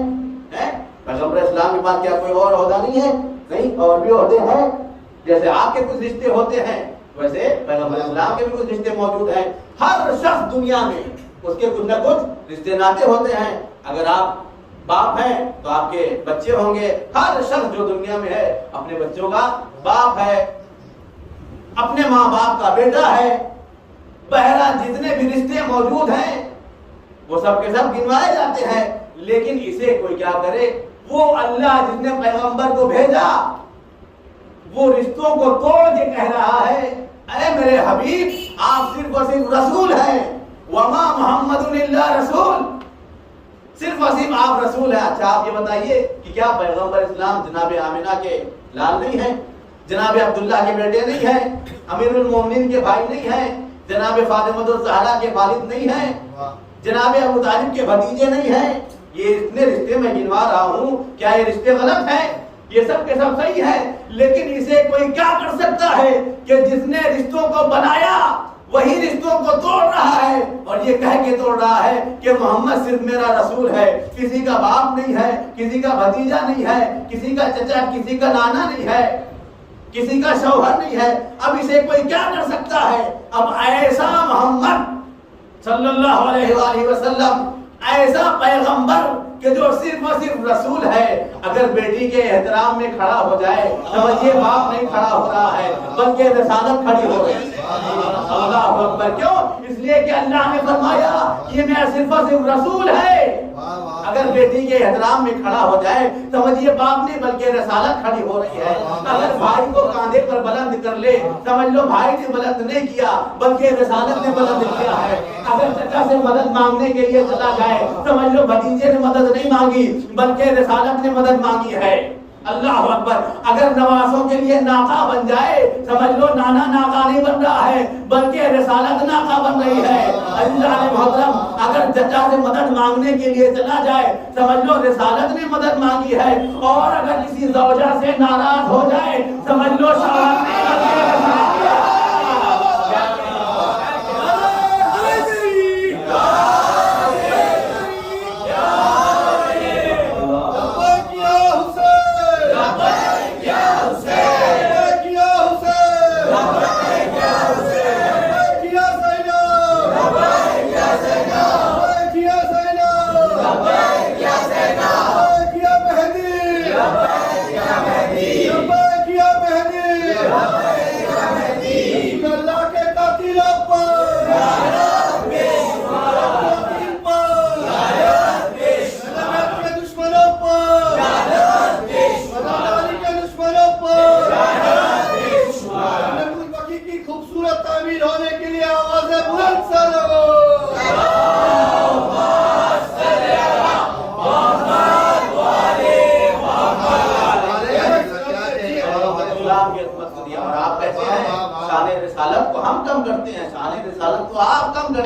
پیغمبر اسلام کے پاس کیا کوئی اور عہدہ نہیں ہے؟ نہیں, اور بھی عہدے ہیں. جیسے آپ کے کچھ رشتے ہوتے ہیں ویسے پیغمبر اسلام کے بھی کچھ رشتے موجود ہیں. ہر شخص دنیا میں اس کے کچھ نہ کچھ رشتے ناطے ہوتے ہیں. اگر آپ باپ ہیں تو آپ کے بچے ہوں گے. ہر شخص جو دنیا میں ہے اپنے بچوں کا باپ ہے, اپنے ماں باپ کا بیٹا ہے. بہرحال جتنے بھی رشتے موجود ہیں وہ سب کے سب گنوائے جاتے ہیں. لیکن اسے کوئی کیا کرے, وہ اللہ جس نے پیغمبر کو بھیجا وہ رشتوں کو توڑ کے کہہ رہا ہے اے میرے حبیب آپ صرف اور صرف رسول ہیں, وما محمد الا رسول, صرف اور صرف آپ رسول ہیں. اچھا آپ یہ بتائیے کہ کیا پیغمبر اسلام جناب آمنہ کے لال نہیں ہیں, جناب عبداللہ کے بیٹے نہیں ہیں, امیر المومنین کے بھائی نہیں ہیں, جناب فاطمہ الزہرا کے والد نہیں ہیں, جناب ابو طالب کے بھتیجے نہیں ہیں؟ یہ اتنے رشتے میں گنوا رہا ہوں, کیا یہ رشتے غلط ہیں؟ یہ سب کے سب صحیح ہیں. لیکن اسے کوئی کیا کر سکتا ہے کہ جس نے رشتوں کو بنایا وہی رشتوں کو توڑ رہا ہے, اور یہ کہہ کے توڑ رہا ہے کہ محمد صرف میرا رسول ہے, کسی کا باپ نہیں ہے, کسی کا بھتیجا نہیں ہے, کسی کا چچا, کسی کا نانا نہیں ہے, کسی کا شوہر نہیں ہے. اب اسے کوئی کیا کر سکتا ہے؟ اب ایسا محمد صلی اللہ علیہ وآلہ وسلم, ایسا پیغمبر کہ جو صرف اور صرف رسول ہے, اگر بیٹی کے احترام میں کھڑا ہو جائے سمجھیے باپ نہیں کھڑا ہو رہا ہے بلکہ رسالت کھڑی ہو رہی ہے. اللہ اکبر. کیوں؟ اس لیے کہ اللہ نے فرمایا یہ میرا صرف اور صرف رسول ہے. اگر بیٹی کے احترام میں کھڑا ہو جائے سمجھیے باپ نہیں بلکہ رسالت کھڑی ہو رہی ہے. اگر بھائی کو کاندھے پر بلند کر لے سمجھ لو بھائی نے بلند نہیں کیا بلکہ رسالت نے بلند کیا ہے. اگر چچا سے مدد مانگنے کے لیے چلا جائے سمجھ لو بھتیجے نے مدد نہیں مانگی بلکہ رسالت نے مدد مانگی ہے. اللہ اکبر. اگر نوازوں کے لیے ناقہ بن جائے سمجھ لو نانا ناقہ نہیں بن رہا ہے بلکہ رسالت ناقہ بن رہی ہے. اللہ نے محترم اگر چچا سے مدد مانگنے کے لیے چلا جائے سمجھ لو رسالت نے مدد مانگی ہے. اور اگر کسی زوجہ سے ناراض ہو جائے سمجھ لو شوہر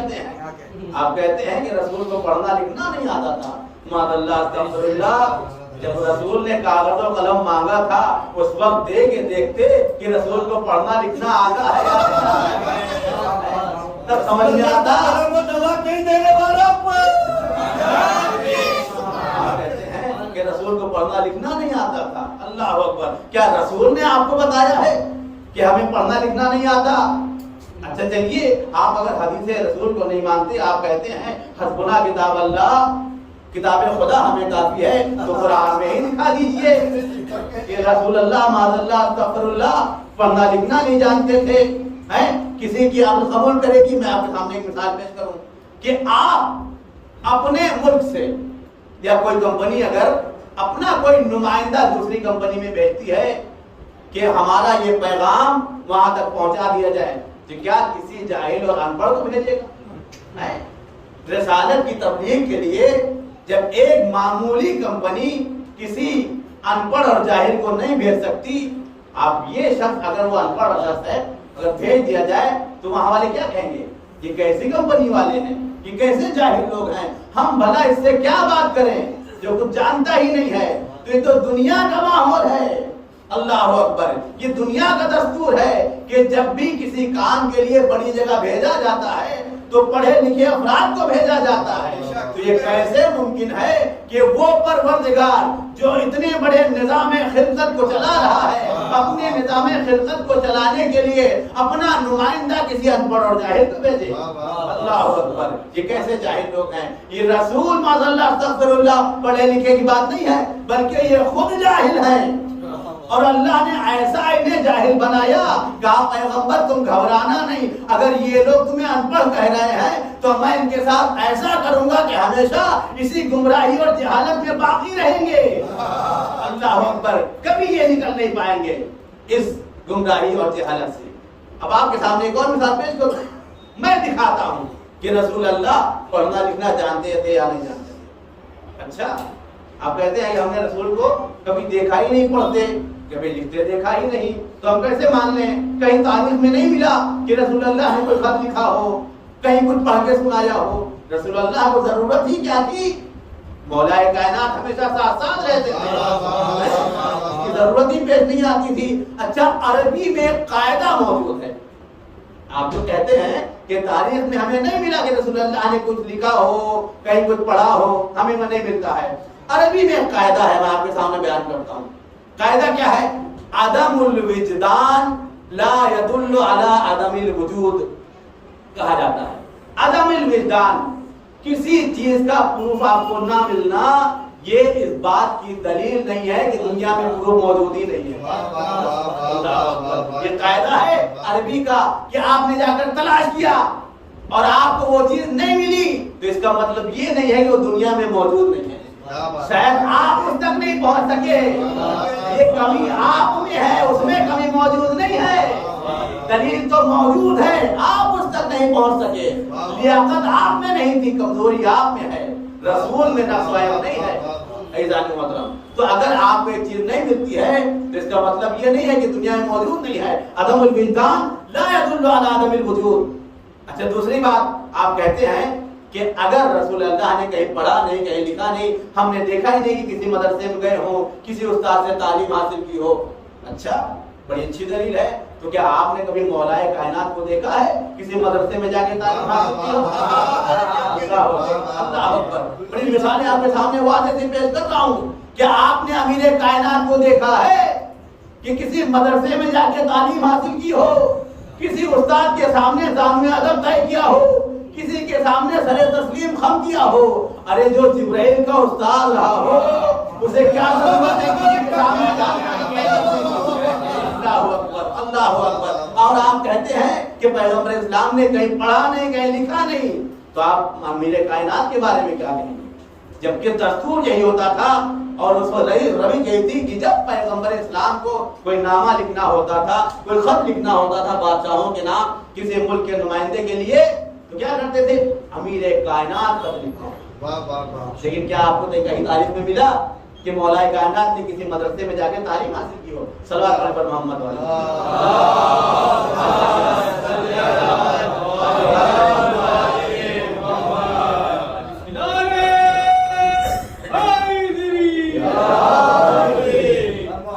نے آپ کہتے ہیں کہ رسول کو پڑھنا لکھنا نہیں آتا تھا. ماد اللہ استغفر اللہ.
جب رسول نے کاغذ و قلم مانگا تھا اس وقت دیکھتے کہ رسول کو پڑھنا لکھنا آتا ہے تب سمجھ میں آتا
نہیں دینے والا
کہتے ہیں کہ رسول کو پڑھنا لکھنا نہیں آتا تھا. اللہ اکبر. کیا رسول نے آپ کو بتایا ہے کہ ہمیں پڑھنا لکھنا نہیں آتا؟ اچھا چلیے آپ اگر حدیث رسول کو نہیں مانتے, آپ کہتے ہیں حسبنا کتاب اللہ, کتاب خدا ہمیں کافی ہے, تو قرآن میں ہی دکھا دیجئے کہ رسول اللہ معاذ اللہ استغفر اللہ پڑھنا لکھنا نہیں جانتے تھے. کسی کی عقل قبول کرے گی؟ میں آپ کے سامنے ایک مثال پیش کروں کہ آپ اپنے ملک سے یا کوئی کمپنی اگر اپنا کوئی نمائندہ دوسری کمپنی میں بھیجتی ہے کہ ہمارا یہ پیغام وہاں تک پہنچا دیا جائے, تو کیا کسی جاہل اور ان پڑھ کو بھیجے گا؟ رسالت کی تبلیغ کے لیے جب ایک معمولی کمپنی کسی ان پڑھ اور جاہل کو نہیں بھیج سکتی, آپ یہ شخص اگر وہ ان پڑھ شخص ہے اگر بھیج دیا جائے تو وہاں والے کیا کہیں گے؟ یہ کیسی کمپنی والے ہیں, یہ کیسے جاہل لوگ ہیں, ہم بھلا اس سے کیا بات کریں جو کچھ جانتا ہی نہیں ہے. تو یہ تو دنیا کا ماحول ہے. اللہ اکبر. یہ دنیا کا دستور ہے کہ جب بھی کسی کام کے لیے بڑی جگہ بھیجا جاتا ہے تو پڑھے لکھے افراد کو بھیجا جاتا ہے. تو یہ کیسے ممکن ہے کہ وہ پروردگار جو اتنے بڑے نظام خلقت کو چلا رہا ہے, اپنے نظام خلقت کو چلانے کے لیے اپنا نمائندہ کسی ان پڑھ اور جاہل کو بھیجے؟ اللہ اکبر. یہ کیسے جاہل لوگ ہیں؟ یہ رسول معاذ اللہ استغفر اللہ پڑھے لکھے کی بات نہیں ہے, بلکہ یہ خود جاہل ہیں. اور اللہ نے ایسا انہیں جاہل بنایا, کہا پیغمبر تم گھبرانا نہیں, اگر یہ لوگ تمہیں ان پڑھ کہہ رہے ہیں تو میں ان کے ساتھ ایسا کروں گا کہ ہمیشہ اسی گمراہی اور جہالت میں باقی رہیں گے. اللہ اکبر. کبھی یہ نکل نہیں پائیں گے اس گمراہی اور جہالت سے. اب آپ کے سامنے ایک اور مثال پیش کروں, میں دکھاتا ہوں کہ رسول اللہ پڑھنا لکھنا جانتے تھے یا نہیں جانتے تھے. اچھا آپ کہتے ہیں کہ ہم نے رسول کو کبھی دیکھا ہی نہیں پڑھتے, کبھی لکھتے دیکھا ہی نہیں, تو ہم کیسے مان لیں؟ کہیں تاریخ میں نہیں ملا کہ رسول اللہ نے کوئی خط لکھا ہو, کہیں کچھ پڑھ کے سنایا ہو. رسول اللہ کو ضرورت ہی کیا تھی؟ مولا کائنات ہمیشہ ساتھ ساتھ رہتے تھے, اس کی ضرورت ہی پیش نہیں آتی تھی. اچھا عربی میں ایک قاعدہ موجود ہے. آپ جو کہتے ہیں کہ تاریخ میں ہمیں نہیں ملا کہ رسول اللہ نے کچھ لکھا ہو, کہیں کچھ پڑھا ہو, ہمیں نہیں ملتا ہے. عربی میں ایک قاعدہ ہے, میں آپ کے سامنے بیان کرتا ہوں. قاعدہ کیا ہے؟ عدم الوجدان لا يدل على عدم الوجود کہا جاتا ہے. عدم الوجدان, کسی چیز کا پروف آپ کو نہ ملنا, یہ اس بات کی دلیل نہیں ہے کہ دنیا میں پروف موجود ہی نہیں ہے. یہ قاعدہ ہے عربی کا کہ آپ نے جا کر تلاش کیا اور آپ کو وہ چیز نہیں ملی تو اس کا مطلب یہ نہیں ہے کہ وہ دنیا میں موجود نہیں ہے. شاید آپ اس تک نہیں پہنچ سکے, یہ کمی آپ میں ہے, اس میں کمی موجود نہیں ہے. دلیل تو موجود ہے, آپ اس تک نہیں پہنچ سکے. لیاقت آپ میں نہیں تھی, کمزوری آپ میں ہے, رسول میں نقص نہیں ہے. ایزان محترم, تو اگر آپ کو ایک چیز نہیں ملتی ہے تو اس کا مطلب یہ نہیں ہے کہ دنیا میں موجود نہیں ہے. عدم الوجدان لا يدل على عدم الوجود. اچھا دوسری بات, آپ کہتے ہیں کہ اگر رسول اللہ نے کہیں پڑھا نہیں, کہیں لکھا نہیں, ہم نے دیکھا ہی نہیں کہ کسی مدرسے میں گئے ہوں, کسی استاد سے تعلیم حاصل کی ہو. اچھا بڑی اچھی دلیل ہے. تو کیا آپ نے کبھی مولا کائنات کو دیکھا ہے کسی مدرسے میں جا کے تعلیم حاصل کی ہو؟ اللہ اکبر. بڑی مثالیں آپ کے سامنے واضح سے پیش کر رہا ہوں. کیا آپ نے امیر کائنات کو دیکھا ہے کہ کسی مدرسے میں جا کے تعلیم حاصل کی ہو, کسی استاد کے سامنے ضامن ادب طے کیا ہو, کسی کے سامنے سر تسلیم خم کیا ہو؟ ارے جو جبرائیل کا استاد رہا ہو اسے کیا ضرورت ہے کسی کے سامنے؟ اللہ اکبر, اللہ اکبر. اور آپ کہتے ہیں کہ پیغمبر اسلام نے کہیں پڑھا نہیں, کہیں لکھا نہیں, تو آپ امیر کائنات کے بارے میں کیا کہیں گے؟ جبکہ دستور یہی ہوتا تھا اور اس کو روی یہی تھی کہ جب پیغمبر اسلام کو کوئی نامہ لکھنا ہوتا تھا, کوئی خط لکھنا ہوتا تھا بادشاہوں کے نام کسی ملک کے نمائندے کے لیے, تو کیا کرتے تھے؟ امیر کائنات خط لکھا. لیکن کیا آپ کو کہیں تاریخ میں ملا کہ مولا کائنات نے کسی مدرسے میں جا کے تعلیم حاصل کی ہو؟ صلوات علی پر محمد والا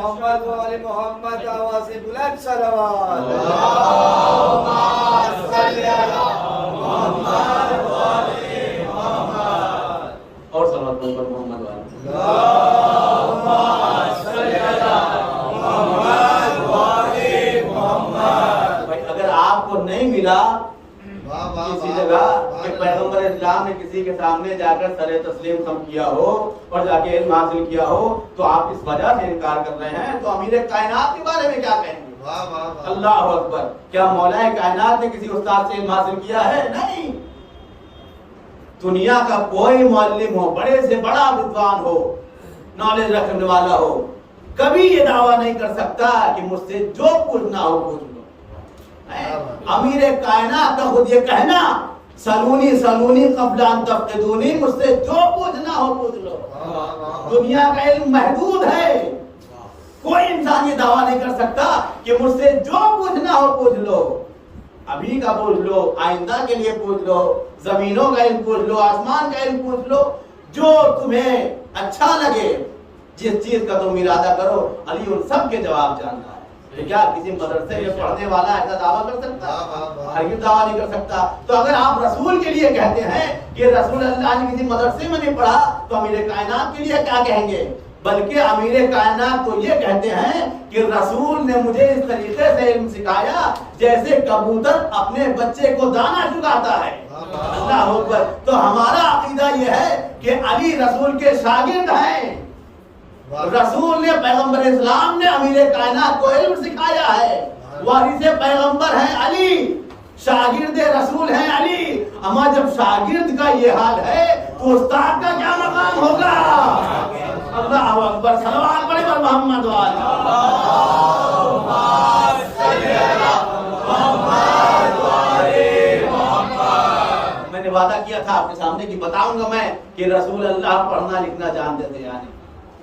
محمد و آل محمد آواز بلند صلوات
اور صلوات پر محمد والے بھائی اگر آپ کو نہیں ملا کسی جگہ کہ پیغمبر اسلام نے کسی کے سامنے جا کر سر تسلیم خم کیا ہو اور جا کے علم حاصل کیا ہو تو آپ اس وجہ سے انکار کر رہے ہیں، تو امیر کائنات کے بارے میں کیا کہیں گے؟ اللہ اکبر، کیا مولا کائنات نے کسی استاد سے علم حاصل کیا ہے؟ نہیں۔ دنیا کا کوئی معلم ہو، بڑے سے بڑا ودوان ہو، نالج رکھنے والا ہو، کبھی یہ دعویٰ نہیں کر سکتا کہ مجھ سے جو پوچھنا ہو پوچھ لو۔ امیر کائنات کا خود یہ کہنا، سلونی سلونی قبل ان تفقدونی، مجھ سے جو پوچھنا ہو پوچھ لو۔ دنیا کا علم محدود ہے، کوئی انسان یہ دعویٰ نہیں کر سکتا کہ مجھ سے جو پوچھنا ہو پوچھ لو۔ ابھی کا پوچھ لو، آئندہ کے لیے پوچھ لو، زمینوں کا علم پوچھ لو، آسمان کا علم پوچھ لو، جو تمہیں اچھا لگے، جس چیز کا تم ارادہ کرو، علی ان سب کے جواب جانتا ہے۔ کیا کسی مدرسے میں پڑھنے والا ایسا دعویٰ کر سکتا؟ ہرگز دعویٰ نہیں کر سکتا۔ تو اگر آپ رسول کے لیے کہتے ہیں کہ رسول اللہ نے کسی مدرسے میں نہیں پڑھا، تو امیر کائنات کے لیے کیا کہیں گے؟ بلکہ امیر کائنات تو یہ کہتے ہیں کہ رسول نے مجھے اس طریقے سے علم سکھایا جیسے کبوتر اپنے بچے کو دانا چگاتا ہے۔ اللہ اکبر۔ تو ہمارا عقیدہ یہ ہے کہ علی رسول کے شاگرد ہیں، رسول نے پیغمبر اسلام نے امیر کائنات کو علم سکھایا ہے، وارث پیغمبر ہیں علی، شاگرد رسول ہیں علی۔ اما جب شاگرد کا یہ حال ہے تو استاد کا کیا مقام ہوگا؟ اللہ اکبر، صلوات پڑھیں پر محمد والے۔ میں نے وعدہ کیا تھا آپ کے سامنے کہ بتاؤں گا میں کہ رسول اللہ پڑھنا لکھنا جانتے تھے، یعنی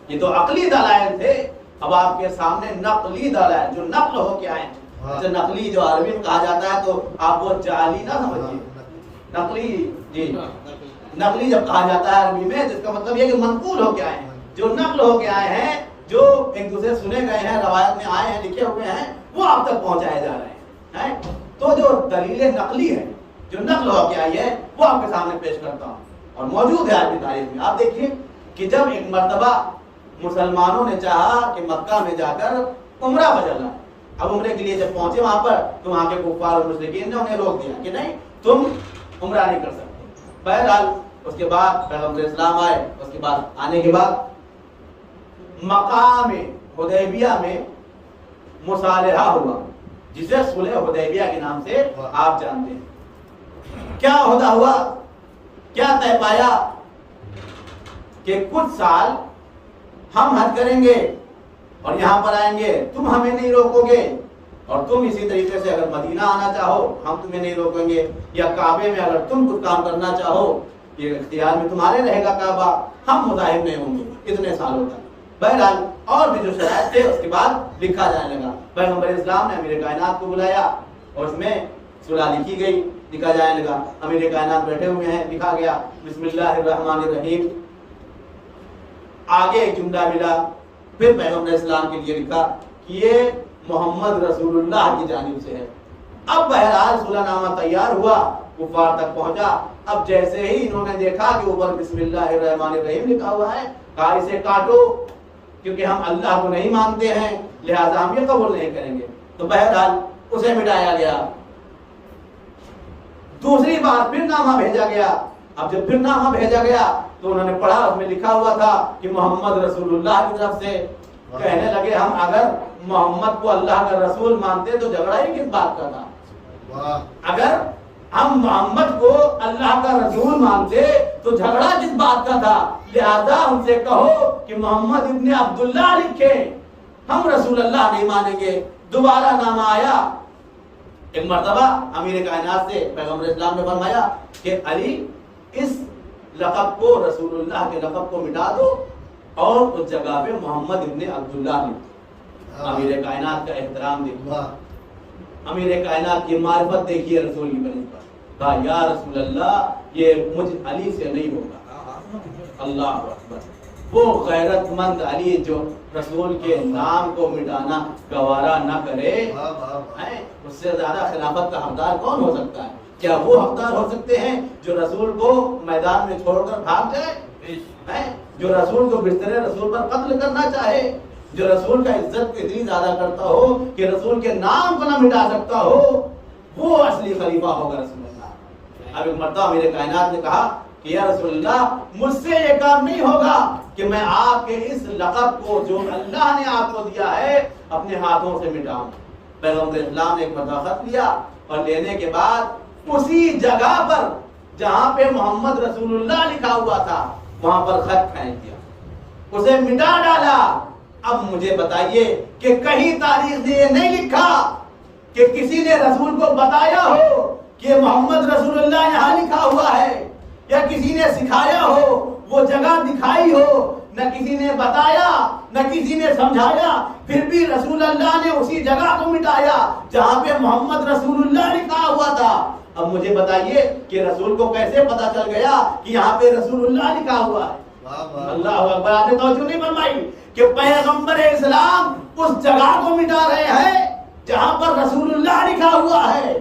یہ تو عقلی دلائل تھے، اب آپ کے سامنے نقلی دلائل جو نقل ہو کے آئے ہیں۔ جو نقلی جو عربی میں کہا جاتا ہے تو آپ وہ جعلی نہ سمجھیے، نقلی، جی نقلی جب کہا جاتا ہے عربی میں، جس کا مطلب یہ کہ منقول ہو کے آئے ہیں، جو نقل ہو کے آئے ہیں، جو ایک دوسرے سنے گئے ہیں، روایت میں آئے ہیں، لکھے ہوئے ہیں، وہ آپ تک پہنچائے جا رہے ہیں۔ تو جو دلیل نقلی ہے، جو نقل ہو کے آئی ہے، وہ آپ کے سامنے پیش کرتا ہوں اور موجود ہے آج کی تاریخ میں۔ آپ دیکھیے کہ جب ایک مرتبہ مسلمانوں نے چاہا کہ مکہ میں جا کر عمرہ بدلنا، اب عمرے کے لیے جب پہنچے وہاں پر تو وہاں کے کفار اور مشرکین نے انہیں روک دیا کہ نہیں، تم عمرہ نہیں کر سکتے۔ بہرحال اس کے بعد پیغمبر اسلام آئے، اس کے بعد آنے کے بعد مقام حدیبیہ میں مصالحہ ہوا، جسے صلح حدیبیہ کے نام سے آپ جانتے ہیں۔ کیا عہدہ ہوا، کیا طے پایا کہ کچھ سال ہم حج کریں گے اور یہاں پر آئیں گے، تم ہمیں نہیں روکو گے، اور تم اسی طریقے سے اگر مدینہ آنا چاہو ہم تمہیں نہیں روکیں گے، یا کعبے میں اگر تم کچھ کام کرنا چاہو یہ اختیار میں تمہارے رہے گا کعبہ، ہم مزاحم نہیں ہوں گے اتنے سالوں تک۔ بہرحال اور بھی جو شرائط تھے اس کے بعد لکھا جانے لگا۔ پیغمبر اسلام نے امیر کائنات کو بلایا اور اس میں صلح لکھی گئی، لکھا جانے لگا۔ امیر کائنات بیٹھے ہوئے ہیں، لکھا گیا بسم اللہ الرحمن الرحیم، آگے ایک جملہ ملا، پھر پیغمبر اسلام کے لیے لکھا کہ یہ محمد رسول اللہ کی جانب سے ہے۔ اب بہرحال صلح نامہ تیار ہوا، کفار تک پہنچا۔ اب جیسے ہی انہوں نے دیکھا کہ اوپر بسم اللہ الرحمن الرحیم لکھا ہوا ہے، کہا اسے کاٹو، کیونکہ ہم اللہ کو نہیں مانتے ہیں لہذا ہم یہ قبول نہیں کریں گے۔ تو بہرحال اسے مٹایا گیا۔ دوسری بار پھر نامہ بھیجا گیا۔ اب جب پھر نامہ بھیجا گیا تو انہوں نے پڑھا، اس میں لکھا ہوا تھا کہ محمد رسول اللہ کی طرف سے۔ کہنے لگے ہم اگر محمد کو اللہ کا رسول مانتے تو جھگڑا ہی کس بات کا تھا؟ اگر ہم محمد کو اللہ کا رسول مانتے تو جھگڑا کس بات کا تھا؟ لہذا ان سے کہو کہ محمد ابن عبداللہ لکھے، ہم رسول اللہ نہیں مانیں گے۔ دوبارہ نامہ آیا، ایک مرتبہ امیر کائنات سے پیغمبر اسلام نے فرمایا کہ علی اس لقب کو، رسول اللہ کے لقب کو مٹا دو اور اس جگہ پہ محمد ابن عبداللہ لکھو۔ امیر کائنات کا احترام دیکھو، امیر کائنات کی معرفت دیکھیے رسول کی بنسبت۔ کہا یا رسول اللہ یہ مجھ علی سے نہیں ہوگا۔ اللہ اکبر۔ وہ غیرت مند علی جو رسول کے نام کو مٹانا گوارا نہ کرے، اس سے زیادہ خلافت کا حقدار کون ہو سکتا ہے؟ کیا وہ حقدار ہو سکتے ہیں جو رسول کو میدان میں چھوڑ کر بھاگ جائے، جو رسول کو بستر رسول پر قتل کرنا چاہے، جو رسول کا عزت کو اتنی زیادہ کرتا ہو کہ رسول کے نام کو نہ مٹا سکتا ہو، وہ اصلی خلیفہ ہوگا رسول اللہ۔ اب ایک مرتبہ میرے کائنات نے کہا کہ یا رسول اللہ مجھ سے یہ کام نہیں ہوگا کہ میں آپ کے اس لقب کو جو اللہ نے آپ کو دیا ہے اپنے ہاتھوں سے مٹاؤں۔ پیغمبر اسلام نے ایک مرتبہ خط لیا اور لینے کے بعد اسی جگہ پر جہاں پہ محمد رسول اللہ لکھا ہوا تھا وہاں پر خط پھینک دیا، اسے مٹا ڈالا۔ اب مجھے بتائیے کہ کہیں تاریخ نے یہ نہیں لکھا کہ کسی نے رسول کو بتایا ہو کہ محمد رسول اللہ یہاں لکھا ہوا ہے، یا کسی نے سکھایا ہو، وہ جگہ دکھائی ہو، نہ کسی نے بتایا نہ کسی نے سمجھایا، پھر بھی رسول اللہ نے اسی جگہ کو مٹایا جہاں پہ محمد رسول اللہ لکھا ہوا تھا۔ اب مجھے بتائیے کہ رسول کو کیسے پتا چل گیا کہ یہاں پہ رسول اللہ لکھا ہوا ہے؟ اللہ اکبر، آپ نے توجہ نہیں فرمائی کہ پیغمبر اسلام اس جگہ کو مٹا رہے ہیں جہاں پر رسول اللہ لکھا ہوا ہے۔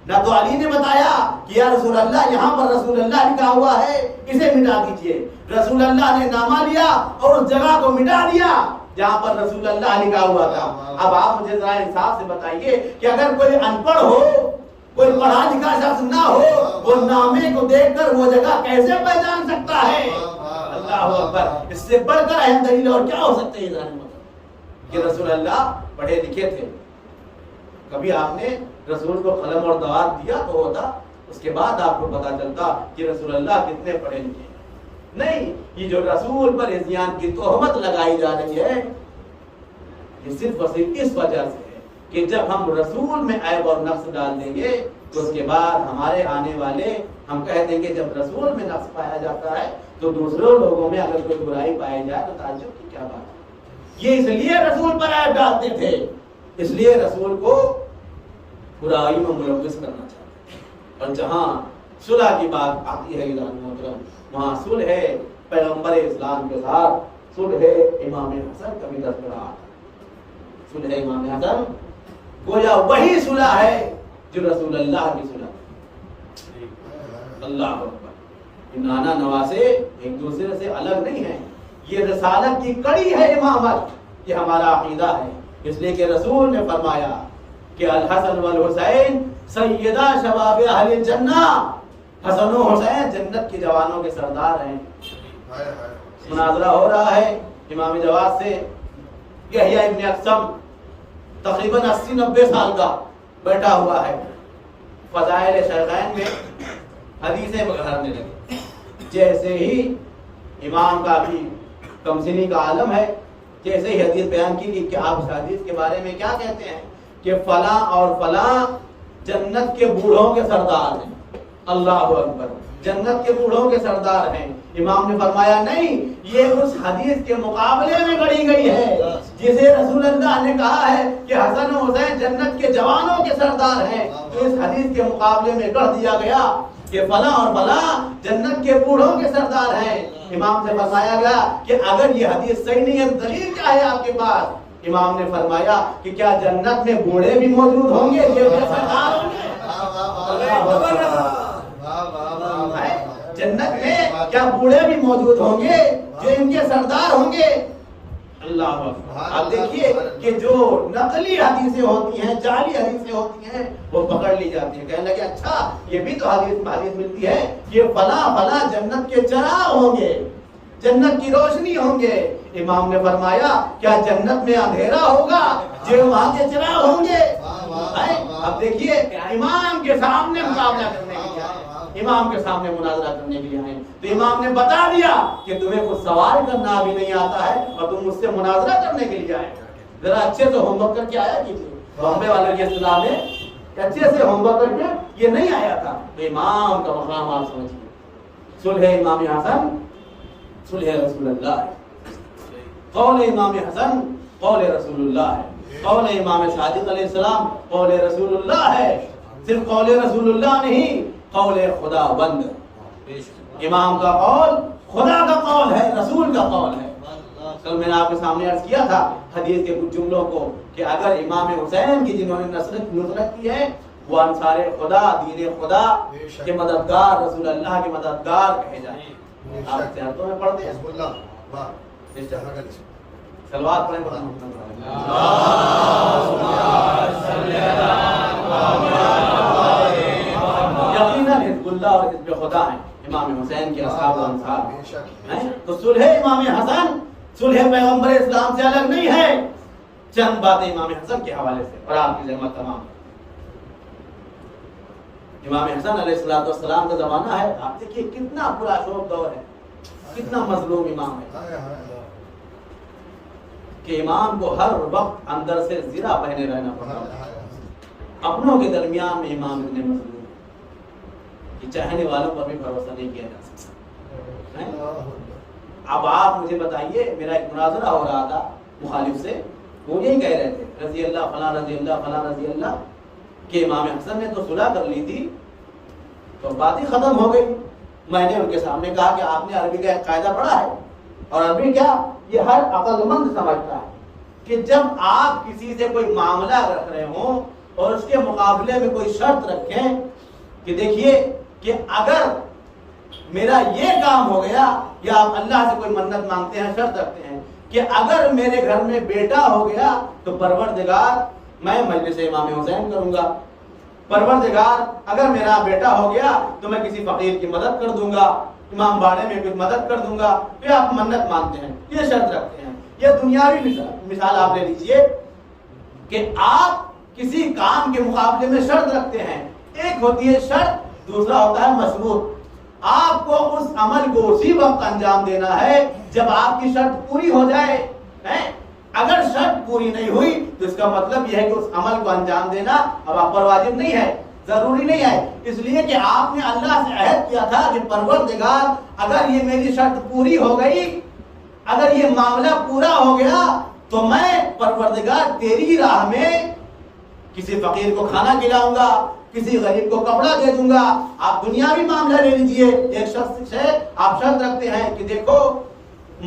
نہ تو علی نے بتایا کہ یا رسول اللہ یہاں پر رسول اللہ لکھا ہوا ہے، اسے مٹا دیجئے۔ رسول اللہ نے نامہ لیا اور اس جگہ کو مٹا دیا جہاں پر رسول اللہ لکھا ہوا تھا۔ اب آپ مجھے ذرا انصاف سے بتائیے کہ اگر کوئی ان پڑھ ہو، کوئی پڑھا لکھا شخص نہ ہو، وہ نامے کو دیکھ کر وہ جگہ کیسے پہچان سکتا ہے؟ اللہ اکبر، اس سے بڑھ کر اہم دلیل اور کیا ہو سکتے ہیں کہ رسول اللہ پڑھے لکھے تھے۔ کبھی آپ نے رسول کو قلم اور دوات دیا تو ہوتا، اس کے بعد آپ کو پتا چلتا کہ رسول اللہ کتنے پڑھے لکھے ہیں۔ نہیں، یہ جو رسول پر عصیان کی تہمت لگائی جا رہی ہے یہ صرف اور صرف اس وجہ سے ہے کہ جب ہم رسول میں عیب اور نقص ڈال دیں گے تو اس کے بعد ہمارے آنے والے ہم کہہ دیں گے جب رسول میں نقص پایا جاتا ہے تو دوسرے لوگوں میں اگر کوئی برائی پائی جائے تو تعجب کی کیا بات ہے؟ یہ اس لیے رسول پر عیب ڈالتے تھے، اس لیے رسول کو برائی میں ملوث کرنا چاہتے ہیں۔ اور جہاں صلح کی بات آتی ہے محترم، وہاں صلح ہے پیغمبر اسلام کے ساتھ، صلح ہے امام حسن کا بھی تذکرہ آتا ہے۔ صلح امام حسن گویا وہی صلح ہے جو رسول اللہ کی صلح۔ اللہ اکبر، نانا نواسے ایک دوسرے سے الگ نہیں ہیں، یہ رسالت کی کڑی ہے امامت، یہ ہمارا عقیدہ ہے۔ اس لیے کہ رسول نے فرمایا کہ الحسن والحسین سیدہ شباب اہل الجنہ، حسن و حسین جنت کے جوانوں کے سردار ہیں۔ مناظرہ ہو رہا ہے امام جواد سے، یحییٰ ابن اقسم تقریباً 80-90 سال کا بیٹھا ہوا ہے، فضائل شیخین میں حدیثیں بگھارنے لگے۔ جیسے ہی امام کا بھی کمسنی کا عالم ہے، جیسے ہی حدیث بیان کی کہ آپ اس حدیث کے بارے میں کیا کہتے ہیں کہ فلاں اور فلاں جنت کے بوڑھوں کے سردار ہیں۔ اللہ اکبر، جنت کے بوڑھوں کے سردار ہیں۔ امام نے فرمایا نہیں، یہ اس حدیث کے مقابلے میں گڑھی گئی ہے جسے رسول اللہ نے کہا ہے کہ حسن و حسین جنت کے جوانوں کے سردار ہیں، تو اس حدیث کے مقابلے میں گڑھ دیا گیا کہ فلاں اور فلاں جنت کے بوڑھوں کے سردار ہیں۔ امام سے فرمایا گیا کہ اگر یہ حدیث صحیح نہیں ہے دلیل کیا ہے آپ کے پاس؟ امام نے فرمایا کہ کیا جنت میں بوڑھے بھی موجود ہوں گے جو سردار ہوں گے؟ جنت میں کیا بوڑھے بھی موجود ہوں گے جو ان کے سردار ہوں گے؟ اللہ اکبر۔ آپ دیکھیے کہ جو نقلی حدیثیں ہوتی ہیں، جعلی حدیثیں ہوتی ہیں، وہ پکڑ لی جاتی ہیں، کہنے لگے اچھا یہ بھی تو حدیث ملتی ہے کہ فلاں فلاں جنت کے چراغ ہوں گے، جنت کی روشنی ہوں گے۔ امام نے فرمایا کیا جنت میں اندھیرا ہوگا جو وہاں کے چراغ ہوں گے؟ اب دیکھیے امام کے سامنے مقابلہ کرنے کے لیے آئے، امام کے سامنے مناظرہ کرنے کے لیے آئے، تو امام نے بتا دیا کہ تمہیں کچھ سوال کرنا بھی نہیں آتا ہے اور تم مجھ سے مناظرہ کرنے کے لیے آئے، ذرا اچھے سے ہوم ورک کر کے آیا کیجیے۔ بامبے والے کی اصطلاح میں اچھے سے ہوم ورک کر کے یہ نہیں آیا تھا۔ تو امام کا مقام آپ سمجھیے، صلح امام حسن صلح رسول اللہ ہے، قول امام حسن قول رسول اللہ ہے، قول امام صادق علیہ السلام قول رسول اللہ ہے، صرف قول رسول اللہ نہیں، قول خدا بند۔ امام کا قول خدا کا قول ہے، رسول کا قول ہے۔ کل میں نے آپ کے سامنے عرض کیا تھا حدیث کے کچھ جملوں کو کہ اگر امام حسین کی جنہوں نے نصرت کی ہے وہ انصار خدا، دین خدا کے مددگار، رسول اللہ کے مددگار کہے جائیں۔ آپ سیرتوں میں پڑھتے ہیں
حزب اللہ، واہ،
سلوات پڑھیں۔ یقیناً حزب اللہ اور حزب خدا ہیں امام حسین کے اصحاب و انصار ہیں۔ تو صلح امام حسن صلح پیغمبر اسلام سے الگ نہیں ہے۔ چند باتیں امام حسن کے حوالے سے اور آپ کی زحمت تمام۔ امام حسن علیہ السلام کا زمانہ ہے، آپ دیکھیے کتنا برا شوق دور ہے، کتنا مظلوم امام ہے کہ امام کو ہر وقت اندر سے زرہ پہنے رہنا پڑتا ہے۔ اپنوں کے درمیان میں امام اتنے مظلوم کہ چاہنے والوں پر بھی بھروسہ نہیں کیا جا سکتا۔ اب آپ مجھے بتائیے، میرا ایک مناظرہ ہو رہا تھا مخالف سے، وہ یہی کہہ رہے تھے رضی اللہ فلاں رضی اللہ فلاں رضی اللہ کہ امام حسن نے تو صلح کر لی تھی تو بات ہی ختم ہو گئی۔ میں نے ان کے سامنے کہا کہ آپ نے عربی کا ایک قاعدہ پڑھا ہے، اور عربی کیا یہ ہر عقل مند سمجھتا ہے کہ جب آپ کسی سے کوئی معاملہ رکھ رہے ہوں اور اس کے مقابلے میں کوئی شرط رکھیں کہ دیکھیے کہ اگر میرا یہ کام ہو گیا، یا آپ اللہ سے کوئی منت مانگتے ہیں، شرط رکھتے ہیں کہ اگر میرے گھر میں بیٹا ہو گیا تو پروردگار میں مجلس امام حسین کروں گا، پروردگار اگر میرا بیٹا ہو گیا تو میں کسی فقیر کی مدد کر دوں گا، امام باڑے میں کچھ مدد کر دوں گا۔ پھر آپ منت مانتے ہیں، یہ شرط رکھتے ہیں۔ یہ دنیاوی مثال آپ لے لیجئے کہ آپ کسی کام کے مقابلے میں شرط رکھتے ہیں، ایک ہوتی ہے شرط، دوسرا ہوتا ہے مشروط۔ آپ کو اس عمل کو اسی وقت انجام دینا ہے جب آپ کی شرط پوری ہو جائے۔ اگر شرط پوری نہیں ہوئی تو اس کا مطلب یہ ہے کہ اس عمل کو انجام دینا اب آپ پر واجب نہیں ہے، ضروری نہیں ہے، اس لیے کہ آپ نے اللہ سے عہد کیا تھا کہ پروردگار اگر یہ میری شرط پوری ہو گئی، اگر یہ معاملہ پورا ہو گیا تو میں پروردگار تیری راہ میں کسی فقیر کو کھانا کھلاؤں گا، کسی غریب کو کپڑا دے دوں گا۔ آپ دنیاوی معاملہ لے لیجئے، ایک شخص سے آپ شرط رکھتے ہیں کہ دیکھو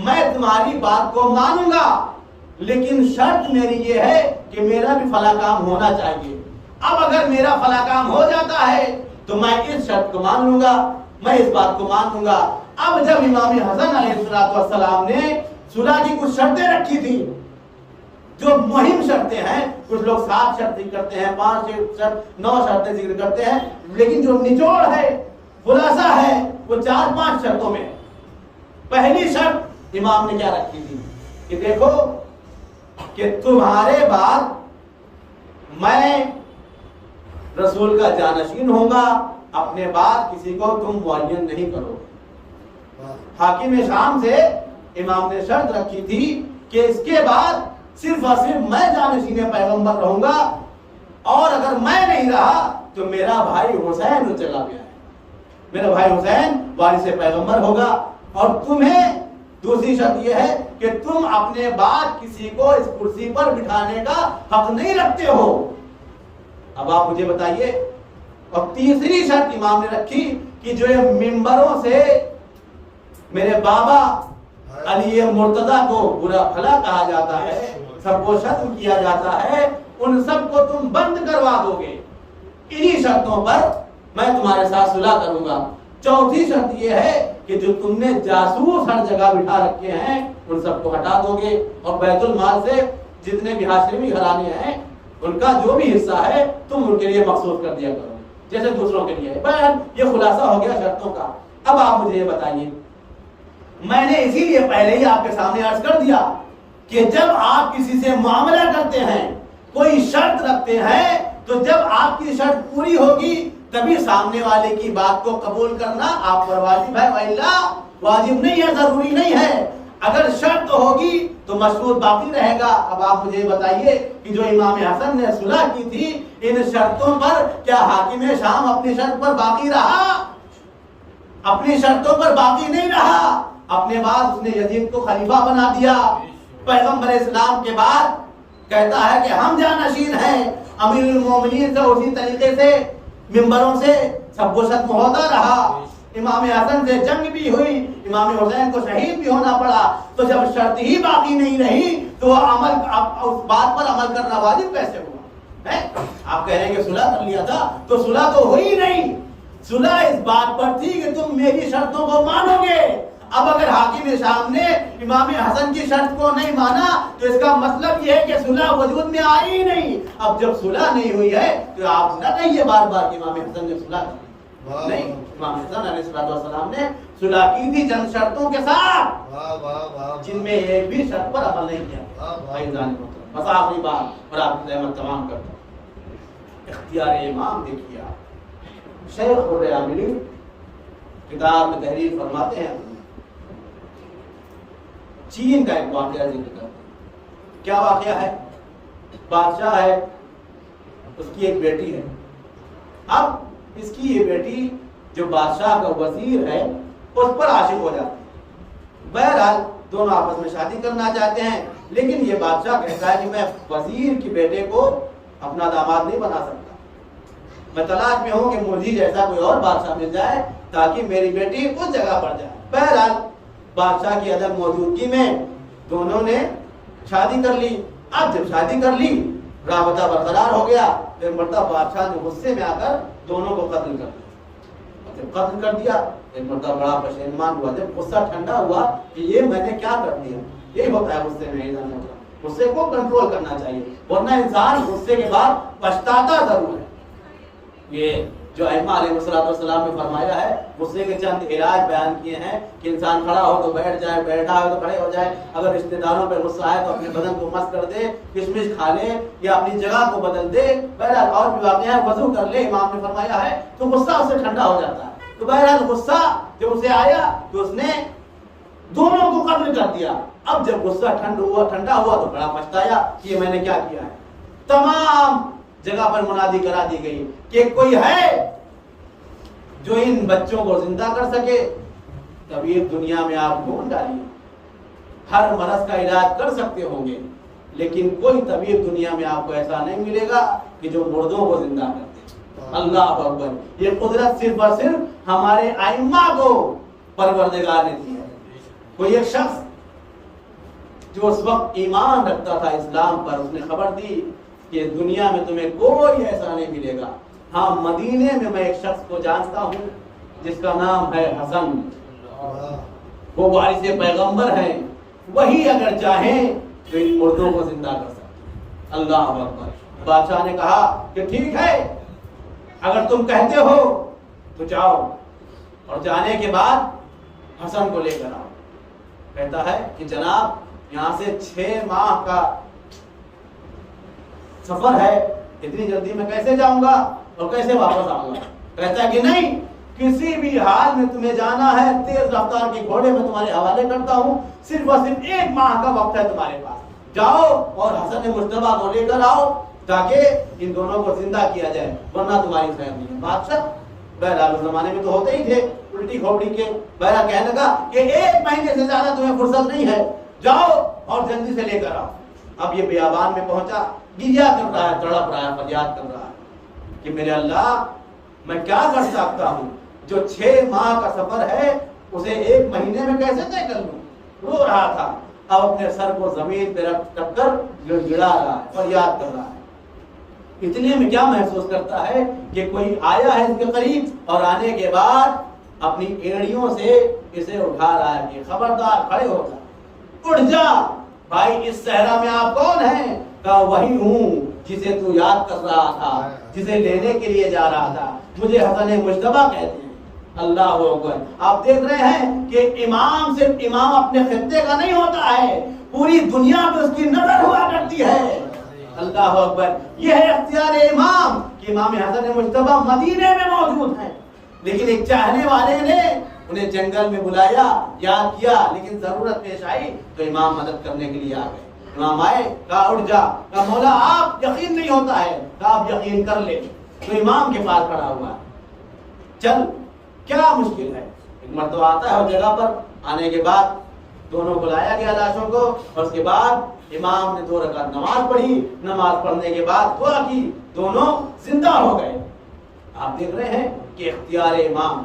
میں تمہاری بات کو مانوں گا لیکن شرط میری یہ ہے کہ میرا بھی فلاں کام ہونا چاہیے۔ اب اگر میرا فلاں کام ہو جاتا ہے تو میں اس شرط کو مان لوں گا، میں اس بات کو مان لوں گا۔ اب جب امام حسن علیہ السلام نے صلح کی کچھ شرطیں رکھی تھی جو مہم شرطیں ہیں، کچھ لوگ 7 شرط ذکر کرتے ہیں، 5 شرط 9 شرطیں ذکر کرتے ہیں، لیکن جو نچوڑ ہے، خلاصہ ہے، وہ 4-5 شرطوں میں۔ پہلی شرط امام نے کیا رکھی تھی کہ دیکھو کہ تمہارے بعد میں رسول کا جانشین ہوں گا، اپنے بعد کسی کو تم معین نہیں کرو۔ حاکم شام سے امام نے شرط رکھی تھی کہ اس کے بعد صرف اور صرف میں جانشین پیغمبر رہوں گا، اور اگر میں نہیں رہا تو میرا بھائی حسین چلا گیا ہے، میرا بھائی حسین وارث پیغمبر ہوگا، اور تمہیں دوسری شرط یہ ہے کہ تم اپنے بعد کسی کو اس کرسی پر بٹھانے کا حق نہیں رکھتے ہو۔ اب آپ مجھے بتائیے، اور تیسری شرط امام نے رکھی کہ جو یہ ممبروں سے میرے بابا علی مرتضی کو برا بھلا کہا جاتا ہے، سب کو شتم کیا جاتا ہے، ان سب کو تم بند کروا دو گے، انہی شرطوں پر میں تمہارے ساتھ صلح کروں گا۔ چوتھی شرط یہ ہے کہ جو تم نے جاسوس ہر جگہ بٹھا رکھے ہیں ان سب کو ہٹا دو گے، اور بیت المال سے جتنے بھی ہاشمی گھرانے ہیں ان کا جو بھی حصہ ہے تم ان کے لیے مخصوص کر دیا کرو جیسے دوسروں کے لیے۔ بہرحال یہ خلاصہ ہو گیا شرطوں کا۔ اب آپ مجھے یہ بتائیے، میں نے اسی لیے پہلے ہی آپ کے سامنے عرض کر دیا کہ جب آپ کسی سے معاملہ کرتے ہیں، کوئی شرط رکھتے ہیں، تو جب آپ کی شرط پوری ہوگی تبھی سامنے والے کی بات کو قبول کرنا آپ پر واجب ہے، وإلا واجب نہیں ہے، ضروری نہیں ہے۔ اگر شرط ہوگی تو مشروط باقی رہے گا۔ اب آپ مجھے بتائیے کہ جو امام حسن نے صلح کی تھی، ان شرطوں پر کیا حاکم شام اپنی شرط پر باقی رہا؟ اپنی شرطوں پر باقی نہیں رہا۔ اپنے بعد اس نے یزید کو خلیفہ بنا دیا۔ پیغمبر اسلام کے بعد کہتا ہے کہ ہم جانشین ہیں، امیر المومنین سے اسی طریقے سے ممبروں سے سب کو ختم ہوتا رہا۔
امام حسن سے جنگ بھی ہوئی، امام حسین کو شہید بھی ہونا پڑا، تو جب شرط ہی باقی نہیں رہی تو اس بات پر عمل کرنا واجب کیسے ہوا ہے؟ آپ کہہ رہے ہیں کہ صلح کر لیا تھا، تو صلح تو ہوئی نہیں، صلح اس بات پر تھی کہ تم میری شرطوں کو مانو گے۔ اب اگر حاکم شام نے امام حسن کی شرط کو نہیں مانا تو اس کا مطلب یہ ہے کہ صلح وجود میں آئی ہی نہیں۔ اب جب صلح نہیں ہوئی ہے تو آپ نہ کہیے بار بار کہ امام حسن نے صلح کی، نہیں، امام حسن علیہ السلام نے صلح کی تھی چند شرطوں کے ساتھ، جن میں ایک بھی شرط پر عمل نہیں کیا۔ بس آخری بات اور آپ کی رحمت تمام کرتا ہوں، اختیار امام دیکھیے آپ، شیخ الرعاملی کتاب میں تحریر فرماتے ہیں، چین کا ایک واقعہ ذکر کرتے ہیں۔ کیا واقعہ ہے؟ بادشاہ ہے، اس کی ایک بیٹی ہے، اب اس کی یہ بیٹی جو بادشاہ کا وزیر ہے اس پر عاشق ہو جاتی ہے۔ بہرحال دونوں آپس میں شادی کرنا چاہتے ہیں، لیکن یہ بادشاہ کہتا ہے کہ میں وزیر کی بیٹے کو اپنا داماد نہیں بنا سکتا، میں تلاش میں ہوں کہ مجھے جیسا کوئی اور بادشاہ مل جائے تاکہ میری بیٹی اس جگہ پر جائے۔ بہرحال بادشاہ کی عدم موجودگی میں دونوں نے شادی کر لی۔ اب جب شادی کر لی، رابطہ برقرار ہو گیا، پھر مرتبہ بادشاہ نے غصے میں آ کر دونوں کو قتل کر دیا۔ جب قتل کر دیا ایک مرتبہ بڑا پشیمان ہوا، جب غصہ ٹھنڈا ہوا کہ یہ میں نے کیا کر دیا، یہی ہوتا ہے غصے میں انسان کا، غصے کو کنٹرول کرنا چاہیے، ورنہ انسان غصے کے بعد پچھتاتا ضرور ہے۔ یہ جو ائمہ علیہ السلام نے فرمایا ہے، غصے کے چند علاج بیان کیے ہیں کہ انسان کھڑا ہو تو بیٹھ جائے، بیٹھا ہو تو کھڑے ہو جائے، اگر رشتہ داروں پہ غصہ آئے تو اپنے بدن کو مست کر دے، کشمش کھا لے یا اپنی جگہ کو بدل دے، بہرحال اور بھی واقعہ ہے، وضو کر لے، امام نے فرمایا ہے، تو غصہ اس سے ٹھنڈا ہو جاتا ہے۔ تو بہرحال غصہ جب اسے آیا تو اس نے دونوں کو قتل کر دیا۔ اب جب غصہ ٹھنڈا ہوا تو بڑا پچھتایا کہ یہ میں نے کیا کیا ہے۔ تمام جگہ پر منادی کرا دی گئی کہ کوئی ہے جو ان بچوں کو زندہ کر سکے، طبیعت دنیا میں آپ ڈھونڈ ڈالیے، ہر مرض کا علاج کر سکتے ہوں گے، لیکن کوئی طبیعت دنیا میں آپ کو ایسا نہیں ملے گا کہ جو مردوں کو زندہ کر دے۔ اللہ اکبر، یہ قدرت صرف اور صرف ہمارے ائمہ کو پروردگار نے دی ہے۔ کوئی ایک شخص جو اس وقت ایمان رکھتا تھا اسلام پر، اس نے خبر دی کہ دنیا میں تمہیں کوئی ایسا نہیں ملے گا، ہاں مدینے میں میں ایک شخص کو جانتا ہوں جس کا نام ہے حسن، وہ وارث پیغمبر ہیں، وہی اگر چاہیں تو ان مردوں کو زندہ کر سکتے۔ اللہ اکبر۔ بادشاہ نے کہا کہ ٹھیک ہے، اگر تم کہتے ہو تو جاؤ، اور جانے کے بعد حسن کو لے کر آؤ۔ کہتا ہے کہ جناب یہاں سے 6 ماہ کا سفر ہے، اتنی جلدی میں کیسے جاؤں گا اور کیسے واپس آؤں گا؟ کہتا ہے کہ نہیں، کسی بھی حال میں تمہیں جانا ہے، تیز رفتار کے گھوڑے میں تمہارے حوالے کرتا ہوں، صرف اور صرف 1 ماہ کا وقت ہے تمہارے پاس، جاؤ اور حسن مجتبیٰ کو لے کر آؤ تاکہ ان دونوں کو زندہ کیا جائے، ورنہ تمہاری خیر نہیں ہے۔ بادشاہ بہرحال اس زمانے میں تو ہوتے ہی تھے الٹی کھوپڑی کے، بہرحال کہنے لگا کہ 1 مہینے سے زیادہ تمہیں فرصت نہیں ہے، جاؤ اور جلدی سے لے کر آؤ۔ اب یہ بیابان میں پہنچا، گریا کر رہا ہے، تڑپ رہا ہے، فریاد کر رہا ہے کہ میرے اللہ میں کیا کر سکتا ہوں، جو 6 ماہ کا سفر ہے اسے 1 مہینے میں کیسے طے کر لوں؟ رو رہا تھا، اب اپنے سر کو زمین پہ رکھ کر گڑگڑا رہا ہے، فریاد کر رہا ہے۔ اتنے میں کیا محسوس کرتا ہے کہ کوئی آیا ہے اس کے قریب، اور آنے کے بعد اپنی ایڑیوں سے اسے اٹھا رہا ہے کہ خبردار، کھڑے ہو جا، اٹھ جا بھائی، اس صحرا میں آپ کون ہیں؟ کہا وہی ہوں جسے تو یاد کر رہا تھا، جسے لینے کے لیے جا رہا تھا، مجھے حسن مجتبیٰ کہتے ہیں۔ اللہ اکبر۔ آپ دیکھ رہے ہیں کہ امام صرف امام اپنے خطے کا نہیں ہوتا ہے، پوری دنیا پہ اس کی نظر ہوا کرتی ہے۔ اللہ اکبر۔ یہ ہے اختیار امام کہ امام حسن مجتبیٰ مدینے میں موجود ہیں، لیکن ایک چاہنے والے نے انہیں جنگل میں بلایا، یاد کیا، لیکن ضرورت پیش آئی تو امام مدد کرنے کے لیے آ گئے۔ امام آئے، کہا اٹھ جا، کہا مولا آپ یقین نہیں ہوتا ہے، کہا آپ یقین کر لے، تو امام کے پاس کھڑا ہوا ہے، چل کیا مشکل ہے؟ ایک مرتبہ آتا ہے اور جگہ پر آنے کے بعد دونوں کو لایا گیا لاشوں کو، اور اس کے بعد امام نے 2 رکعت نماز پڑھی، نماز پڑھنے کے بعد دعا کی، دونوں زندہ ہو گئے۔ آپ دیکھ رہے ہیں کہ اختیار امام،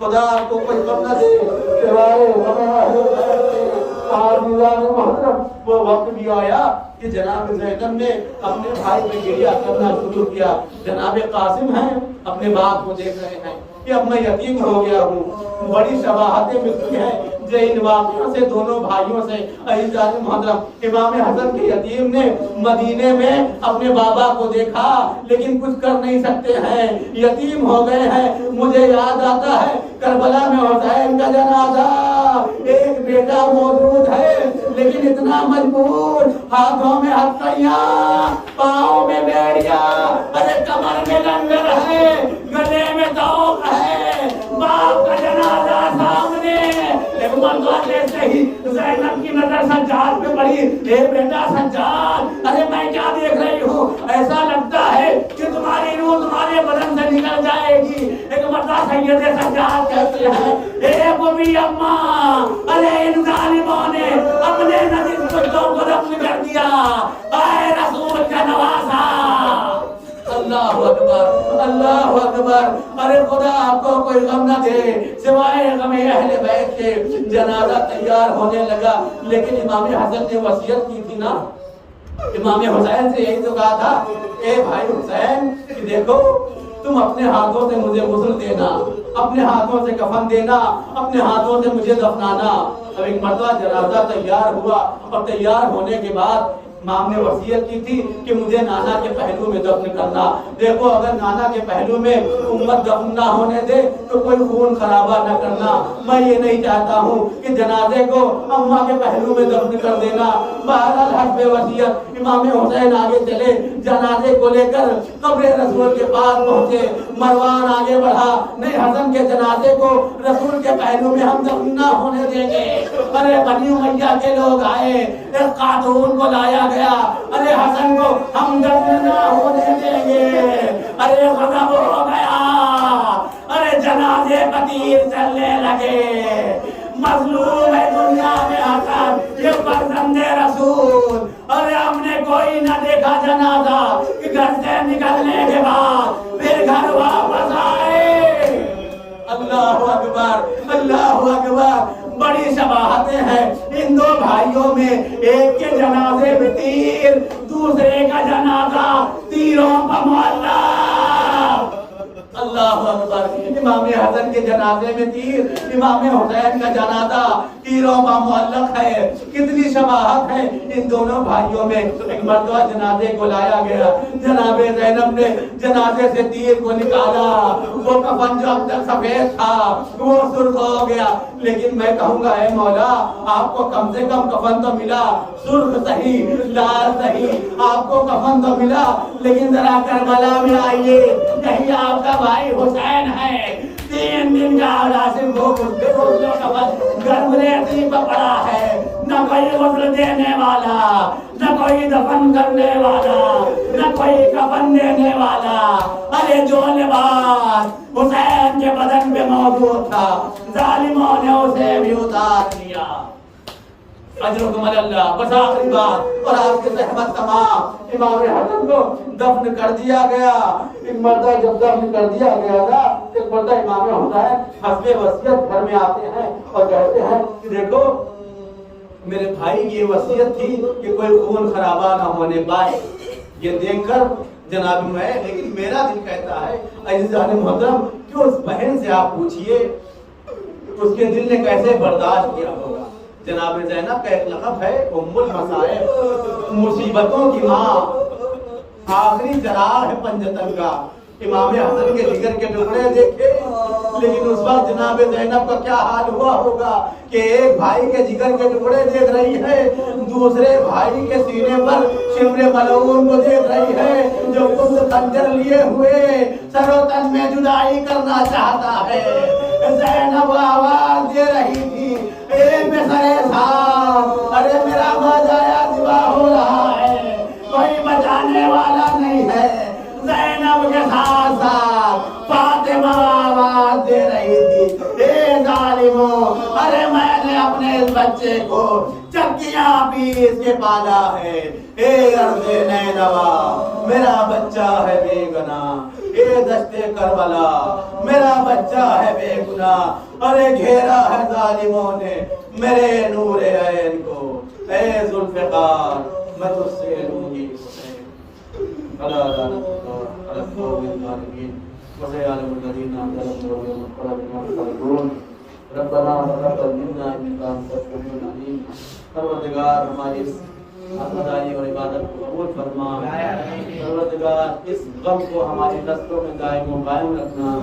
خدا کو کوئی غم نہ دے سوائے محترم وہ وقت بھی آیا کہ جناب زینب نے اپنے بھائی پہ گریہ کرنا شروع کیا. جناب قاسم ہیں اپنے باپ کو دیکھ رہے ہیں کہ اب میں یتیم ہو گیا ہوں. بڑی شباہتیں ملتی ہیں جو ان واقعوں سے دونوں بھائیوں سے. عزیزان محترم امام حسن کے یتیم نے مدینے میں اپنے بابا کو دیکھا لیکن کچھ کر نہیں سکتے ہیں, یتیم ہو گئے ہیں. مجھے یاد آتا ہے کربلا میں حسین کا جنازہ, ایک بیٹا موجود ہے لیکن اتنا مجبور, ہاتھوں میں ہتھیاں, پاؤں میں بیڑیاں, ارے کمر میں لنگر ہے, گلے میں توق ہے, باپ کا جنازہ سامنے. ایک مرتبہ دیکھتے ہی زینب کی نظر سجاد پہ پڑی. اے بیٹا سجاد, ارے میں کیا دیکھ رہی ہوں, ایسا لگتا ہے کہ تمہاری روح تمہارے بدن سے نکل جائے گی. ایک مرتبہ سید سجاد کہتے ہیں اے بوبی اماں, ارے ان ظالموں نے اپنے نزدیک کتوں کو دفن کر دیا, اے رسول کا نواسا. اللہ اکبر, اللہ اکبر. ارے خدا آپ کو کوئی غم نہ دے سوائے غم اہل بیت کے. جنازہ تیار ہونے لگا لیکن امام حسن نے وصیت کی تھی نا, امام حسین سے یہی تو کہا تھا اے بھائی حسین کہ دیکھو تم اپنے ہاتھوں سے مجھے غسل دینا, اپنے ہاتھوں سے کفن دینا, اپنے ہاتھوں سے مجھے دفنانا. اب ایک مرتبہ جنازہ تیار ہوا اور تیار ہونے کے بعد امام نے وصیت کی تھی کہ مجھے نانا کے پہلو میں دفن کرنا. دیکھو اگر نانا کے پہلو میں امت دفن نہ ہونے دے تو کوئی خون خرابہ نہ کرنا. میں یہ نہیں چاہتا ہوں کہ جنازے کو اماں کے پہلو میں دفن کر دینا. بہرحال حسب وصیت امام حسین آگے چلے, جنازے کو لے کر قبر رسول کے پاس پہنچے. مروان آگے بڑھا, نہیں حسن کے جنازے کو رسول کے پہلو میں ہم دفن نہ ہونے دیں گے. ارے بنی امیہ کے لوگ آئے, ایک خاتون کو لایا گیا, ارے حسن کو ہم دفن نہ ہونے دیں گے. ارے غضب ہو گیا, ارے جنازے پر تیر چلنے لگے. مظلوم ہے دنیا میں حسن, یہ فرزند رسول. ارے ہم نے کوئی نہ دیکھا جنازہ کہ گھر سے نکلنے کے بعد پھر گھر واپس آئے. اللہ اکبر, اللہ اکبر. بڑی شباہتیں ہیں ان دو بھائیوں میں, ایک کے جنازے میں تیر, دوسرے کا جنازہ تیروں کا معلق. اللہ اکبر. امام حسن کے جنازے میں تیر, امام حسین کا جنازہ تیروں کا معلق ہے. کتنی شباہت ہے ان دونوں بھائیوں میں. ایک مرتبہ جنازے کو لایا گیا, جناب زینب نے جنازے سے تیر کو نکالا. وہ کفن جو اب تک سفید تھا وہ سرخ ہو گیا. لیکن میں کہوں گا اے مولا, آپ کو کم سے کم کفن تو ملا, سرخ صحیح لال صحیح, آپ کو کفن تو ملا. لیکن ذرا کربلا میں آئیے, یہی آپ کا بھائی حسین ہے. 3 دن کا علاصم وہ غسلوں کا وقت گرم ریتی پر پڑا ہے. نہ کوئی غسل دینے والا, نہ کوئی دفن کرنے والا, نہ کوئی کفن دینے والا. ارے جو لباس حسین کے بدن پہ موجود تھا ظالموں نے اسے بھی اتار دیا. اجرکم اللہ. بس آخری بات اور آپ کے زحمت تمام, امام حسن کو دفن کر دیا گیا. ایک مرتبہ جب دفن کر دیا گیا تھا, ایک مرتبہ امام حسین حسب وصیت گھر میں آتے ہیں اور کہتے ہیں کہ دیکھو میرے بھائی کی یہ وصیت تھی کہ کوئی خون خرابہ نہ ہونے پائے. یہ دیکھ کر جناب میں, لیکن میرا دل کہتا ہے عزیزان محترم کہ اس بہن سے آپ پوچھئے اس کے دل نے کیسے برداشت کیا ہوگا. جناب زینب کا ایک لقب ہے ام المصائب, مصیبتوں کی ماں, آخری جرار ہے پنجتن کا. امام حسن کے جگر کے ٹکڑے دیکھے, لیکن اس وقت جناب زینب کا کیا حال ہوا ہوگا کہ ایک بھائی کے جگر کے ٹکڑے دیکھ رہی ہے, دوسرے بھائی کے سینے پر شمر ملعون کو دیکھ رہی ہے جو خود خنجر لیے ہوئے سر و تن میں جدائی کرنا چاہتا ہے. زینب آواز دے رہی تھی اے مسرے صاحب, ارے میرا ماجایا دبا ہو رہا ہے, کوئی بچانے والا نہیں ہے. زینب کے ساتھ ساتھ فاطمہ آواز دے رہی تھی اے ظالموں, ارے میں نے اپنے اس بچے کو چکیاں پیس کے پالا ہے. اے ارض نینوا, میرا بچہ ہے بے گناہ, یہ دشتے کربلا میرا بچہ ہے بے گناہ، ارے گھیرا ہے ظالموں نے میرے نور عین کو، اے ذوالفقار میں تجھ سے لوں گی حسین۔ اللہ ربنا تقبل منا انك انت السميع العليم۔ پروردگار ہماری اس عبادت اور عبادت کو قبول فرما، پروردگار اس غم کو ہماری دستوں میں دائم و قائم رکھنا،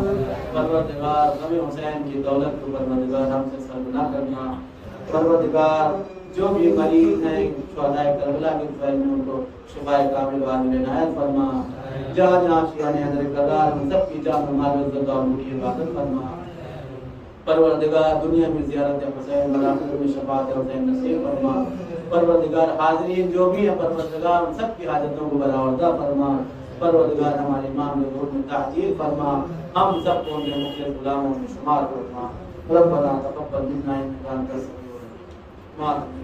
پروردگار غم حسین کی دولت کو پروردگار ہم سے سرگنا کرنا، پروردگار جو بھی مریض ہیں شہداء کربلا کے فیض میں ان کو شفاء کامل و عاجل عنایت فرما، جہاں جہاں شیعان حضرت کرار ہم سب کی جان و مال و عزت اور نور کی حفاظت فرما، پروردگار دنیا میں زیارت حسین اور آخرت میں شفاعت حسین نصیب فرما، پروردگار حاضرین جو بھی ہیں پروردگار ان سب کی حاجتوں کو برآوردہ فرما، پروردگار ہمارے امام کے ظہور میں تعجیل فرما، ہم سب کو ان کے مخلص غلاموں میں شمار فرما۔ ربنا تقبل منا انك انت السميع العليم۔